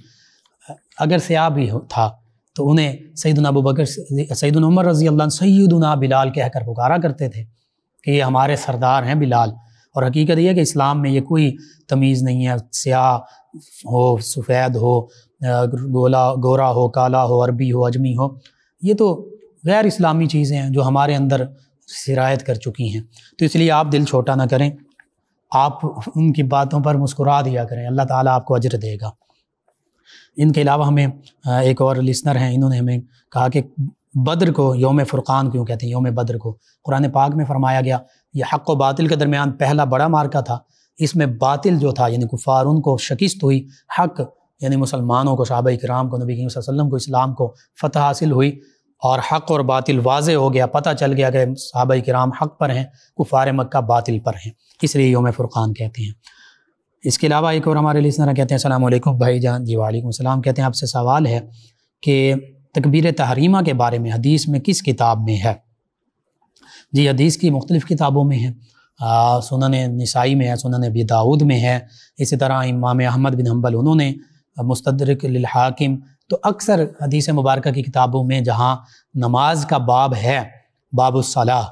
S2: اگر سیاہ بھی تھا تو انہیں سیدنا ابوبکر، سیدنا عمر رضی اللہ عنہ سیدنا بلال کہہ کر پکارا کرتے تھے کہ یہ ہمارے سردار ہیں بلال۔ اور حقیقت یہ ہے کہ اسلام میں یہ کوئی تمیز نہیں ہے، سیاہ ہو، سفید ہو، گورا ہو، کالا ہو، عربی ہو، اجمی ہو، یہ تو غیر اسلامی چیزیں ہیں جو ہمارے اندر سرایت کر چکی ہیں۔ تو اس لیے آپ دل چھوٹا نہ کریں، آپ ان کی باتوں پر مسکرا دیا کریں، اللہ تعالیٰ آپ کو اجر دے گا۔ ان کے علاوہ ہمیں ایک اور لسنر ہیں، انہوں نے ہمیں کہا کہ بدر کو یوم فرقان کیوں کہتے ہیں؟ یوم بدر کو قرآن پاک میں فرمایا گیا یہ حق و باطل کے درمیان پہلا بڑا مارکا تھا، اس میں باطل جو تھا یعنی کفار، ان کو شکست ہوئی، حق یعنی مسلمانوں کو، صحابہ کرام کو، نبی کریم صلی اللہ علیہ وسلم کو، اسلام کو فتح حاصل ہوئی، اور حق اور باطل واضح ہو گیا، پتہ چل گیا کہ صحابہ کرام حق پر ہیں، کفار مکہ باطل پر ہیں، اس لیے یوم فرقان کہتے ہیں۔ اس کے علاوہ ایک اور ہمارے لسنر کہتے ہیں السلام علیکم بھائی جان، جی وعلیکم السلام، کہتے ہیں آپ سے سوال ہے کہ تکبیر تحریمہ کے بارے میں حدیث میں کس کتاب میں ہے؟ جی حدیث کی مختلف کتابوں میں ہے، سنن نسائی میں ہے، سنن ابی داؤد میں ہے، اسی طرح امام احمد بن حنبل انہوں نے مستدرک للحاکم، تو اکثر حدیث مبارکہ کی کتابوں میں جہاں نماز کا باب ہے، باب الصلاح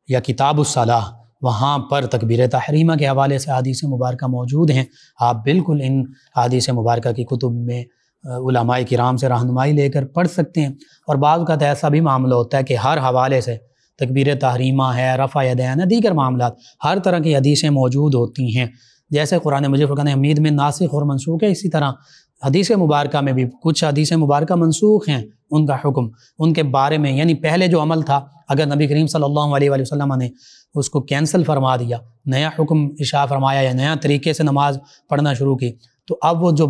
S2: یا کتاب الصلاح، وہاں پر تکبیر تحریمہ کے حوالے سے حدیث مبارکہ موجود ہیں۔ آپ بالکل ان حدیث مبارکہ کی کتب میں علماء کرام سے رہنمائی لے کر پڑھ سکتے ہیں، اور بعض اوقات ایسا بھی معاملہ ہوتا ہے کہ ہر حوالے سے تکبیر تحریمہ ہے، رفع یدین ہے، دیگر معاملات، ہر طرح کی حدیثیں موجود ہوتی ہیں، جیسے قرآن مجید فرقان حمید میں ناسخ اور منسوخ ہے، اسی طرح حدیث مبارکہ میں بھی کچھ حدیث مبارکہ منسوخ ہیں، ان کا حکم ان کے بارے میں، یعنی پہلے جو عمل تھا اگر نبی کریم صلی اللہ علیہ وآلہ وسلم نے اس کو کینسل فرما دیا، نیا حکم اشاع فرمایا یا نیا طریقے سے نماز پڑھنا شروع کی، تو اب وہ جو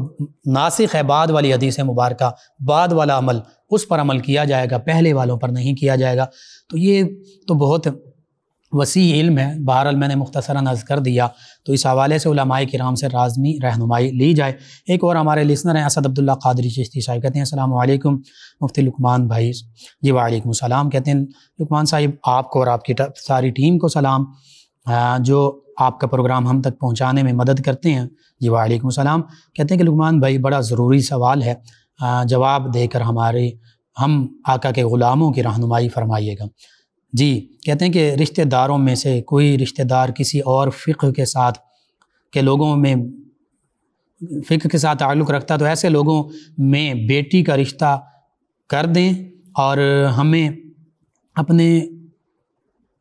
S2: ناسخ ہے بعد والی حدیث مبارکہ، بعد والا عمل اس پر عمل کیا جائے گا، پہلے والوں پر نہیں کیا جائے گا۔ تو یہ تو بہت وسیع علم ہے، بہرحال میں نے مختصراً عرض کر دیا، تو اس حوالے سے علماء کرام سے لازمی رہنمائی لی جائے۔ ایک اور ہمارے لسنر ہیں اسد عبداللہ قادری چشتی صاحب، کہتے ہیں السلام علیکم مفتی لقمان بھائی، جی وعلیکم السلام، کہتے ہیں لقمان صاحب آپ کو اور آپ کی ساری ٹیم کو سلام، جو آپ کا پروگرام ہم تک پہنچانے میں مدد کرتے ہیں۔ جی وعلیکم السلام۔ کہتے ہیں کہ لقمان بھائی بڑا ضروری سوال ہے، جواب دے کر ہم آقا کے غلاموں کی رہنمائی فرمائیے گا۔ جی کہتے ہیں کہ رشتہ داروں میں سے کوئی رشتہ دار کسی اور فقہ کے ساتھ کے لوگوں میں فقہ کے ساتھ تعلق رکھتا تو ایسے لوگوں میں بیٹی کا رشتہ کر دیں اور ہمیں اپنے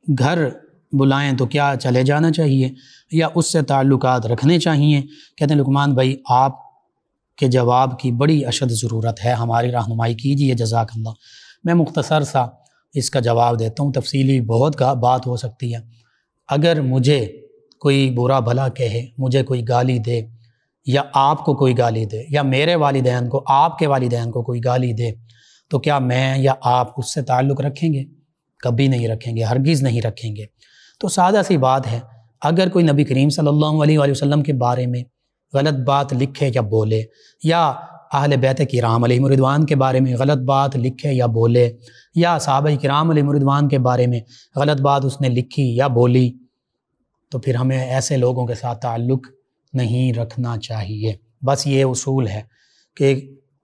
S2: گھر بلائیں تو کیا چلے جانا چاہیے یا اس سے تعلقات رکھنے چاہیے؟ کہتے ہیں لقمان بھائی آپ کے جواب کی بڑی اشد ضرورت ہے، ہماری رہنمائی کیجیے جزاک اللہ۔ میں مختصر سا اس کا جواب دیتا ہوں، تفصیلی بہت کا بات ہو سکتی ہے۔ اگر مجھے کوئی برا بھلا کہے، مجھے کوئی گالی دے یا آپ کو کوئی گالی دے یا میرے والدین کو آپ کے والدین کو کوئی گالی دے تو کیا میں یا آپ اس سے تعلق رکھیں گے؟ کبھی نہیں رکھیں گے، ہرگز نہیں رکھیں گے۔ تو سادہ سی بات ہے، اگر کوئی نبی کریم صلی اللہ علیہ وآلہ وسلم کے بارے میں غلط بات لکھے یا بولے یا اہل بیت کرام علیہم رضوان کے بارے میں غلط بات لکھے یا بولے یا صحابہ کرام علیہم رضوان کے بارے میں غلط بات اس نے لکھی یا بولی تو پھر ہمیں ایسے لوگوں کے ساتھ تعلق نہیں رکھنا چاہیے۔ بس یہ اصول ہے کہ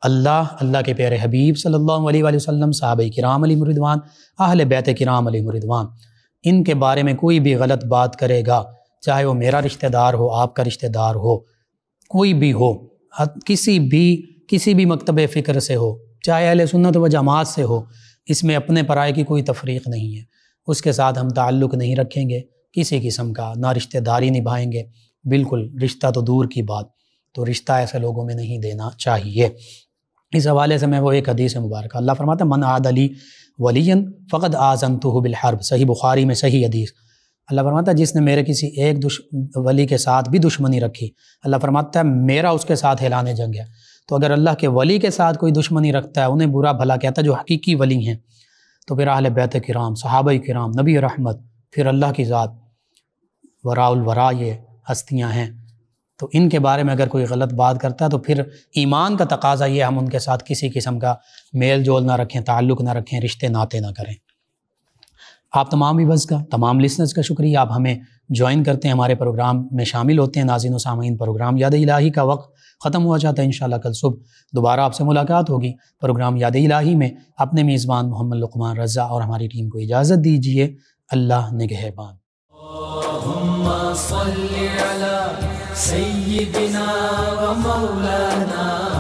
S2: اللہ کے پیارے حبیب صلی اللہ علیہ وآلہ وسلم، صحابہ کرام علیہم رضوان، اہل بیت کرام علیہم رضوان، ان کے بارے میں کوئی بھی غلط بات کرے گا، چاہے وہ میرا رشتہ دار ہو، آپ کا رشتہ دار ہو، کوئی بھی ہو، کسی بھی مکتب فکر سے ہو، چاہے اہل سنت و جماعت سے ہو، اس میں اپنے پرائے کی کوئی تفریق نہیں ہے، اس کے ساتھ ہم تعلق نہیں رکھیں گے کسی قسم کا، نہ رشتہ داری نبھائیں گے، بالکل رشتہ تو دور کی بات، تو رشتہ ایسے لوگوں میں نہیں دینا چاہیے۔ اس حوالے سے میں وہ ایک حدیث مبارکہ، اللہ فرماتا ہے من عاد لی ولیًا فقد آذنتہ بالحرب، صحیح بخاری میں صحیح حدیث۔ اللہ فرماتا ہے جس نے میرے کسی ایک ولی کے ساتھ بھی دشمنی رکھی، اللہ فرماتا ہے میرا اس کے ساتھ اعلان جنگ ہے۔ تو اگر اللہ کے ولی کے ساتھ کوئی دشمنی رکھتا ہے، انہیں برا بھلا کہتا ہے جو حقیقی ولی ہیں، تو پھر اہل بیت کرام، صحابہ کرام، نبی رحمت، پھر اللہ کی ذات، وراء الورا یہ ہستیاں ہیں، تو ان کے بارے میں اگر کوئی غلط بات کرتا ہے تو پھر ایمان کا تقاضا یہ ہم ان کے ساتھ کسی قسم کا میل جول نہ رکھیں، تعلق نہ رکھیں، رشتے ناطے نہ کریں۔ آپ تمام ویورز کا، تمام لسنرز کا شکریہ، آپ ہمیں جوائن کرتے ہیں، ہمارے پروگرام میں شامل ہوتے ہیں۔ ناظرین و سامعین، پروگرام یاد الہی کا وقت ختم ہوا چاہتا ہے، انشاءاللہ کل صبح دوبارہ آپ سے ملاقات ہوگی پروگرام یاد الہی میں۔ اپنے میزبان محمد لقمان رضا اور ہماری ٹیم کو اجازت دیجیے، اللہ نگہبان۔
S1: اللہم صل علی سیدنا و مولانا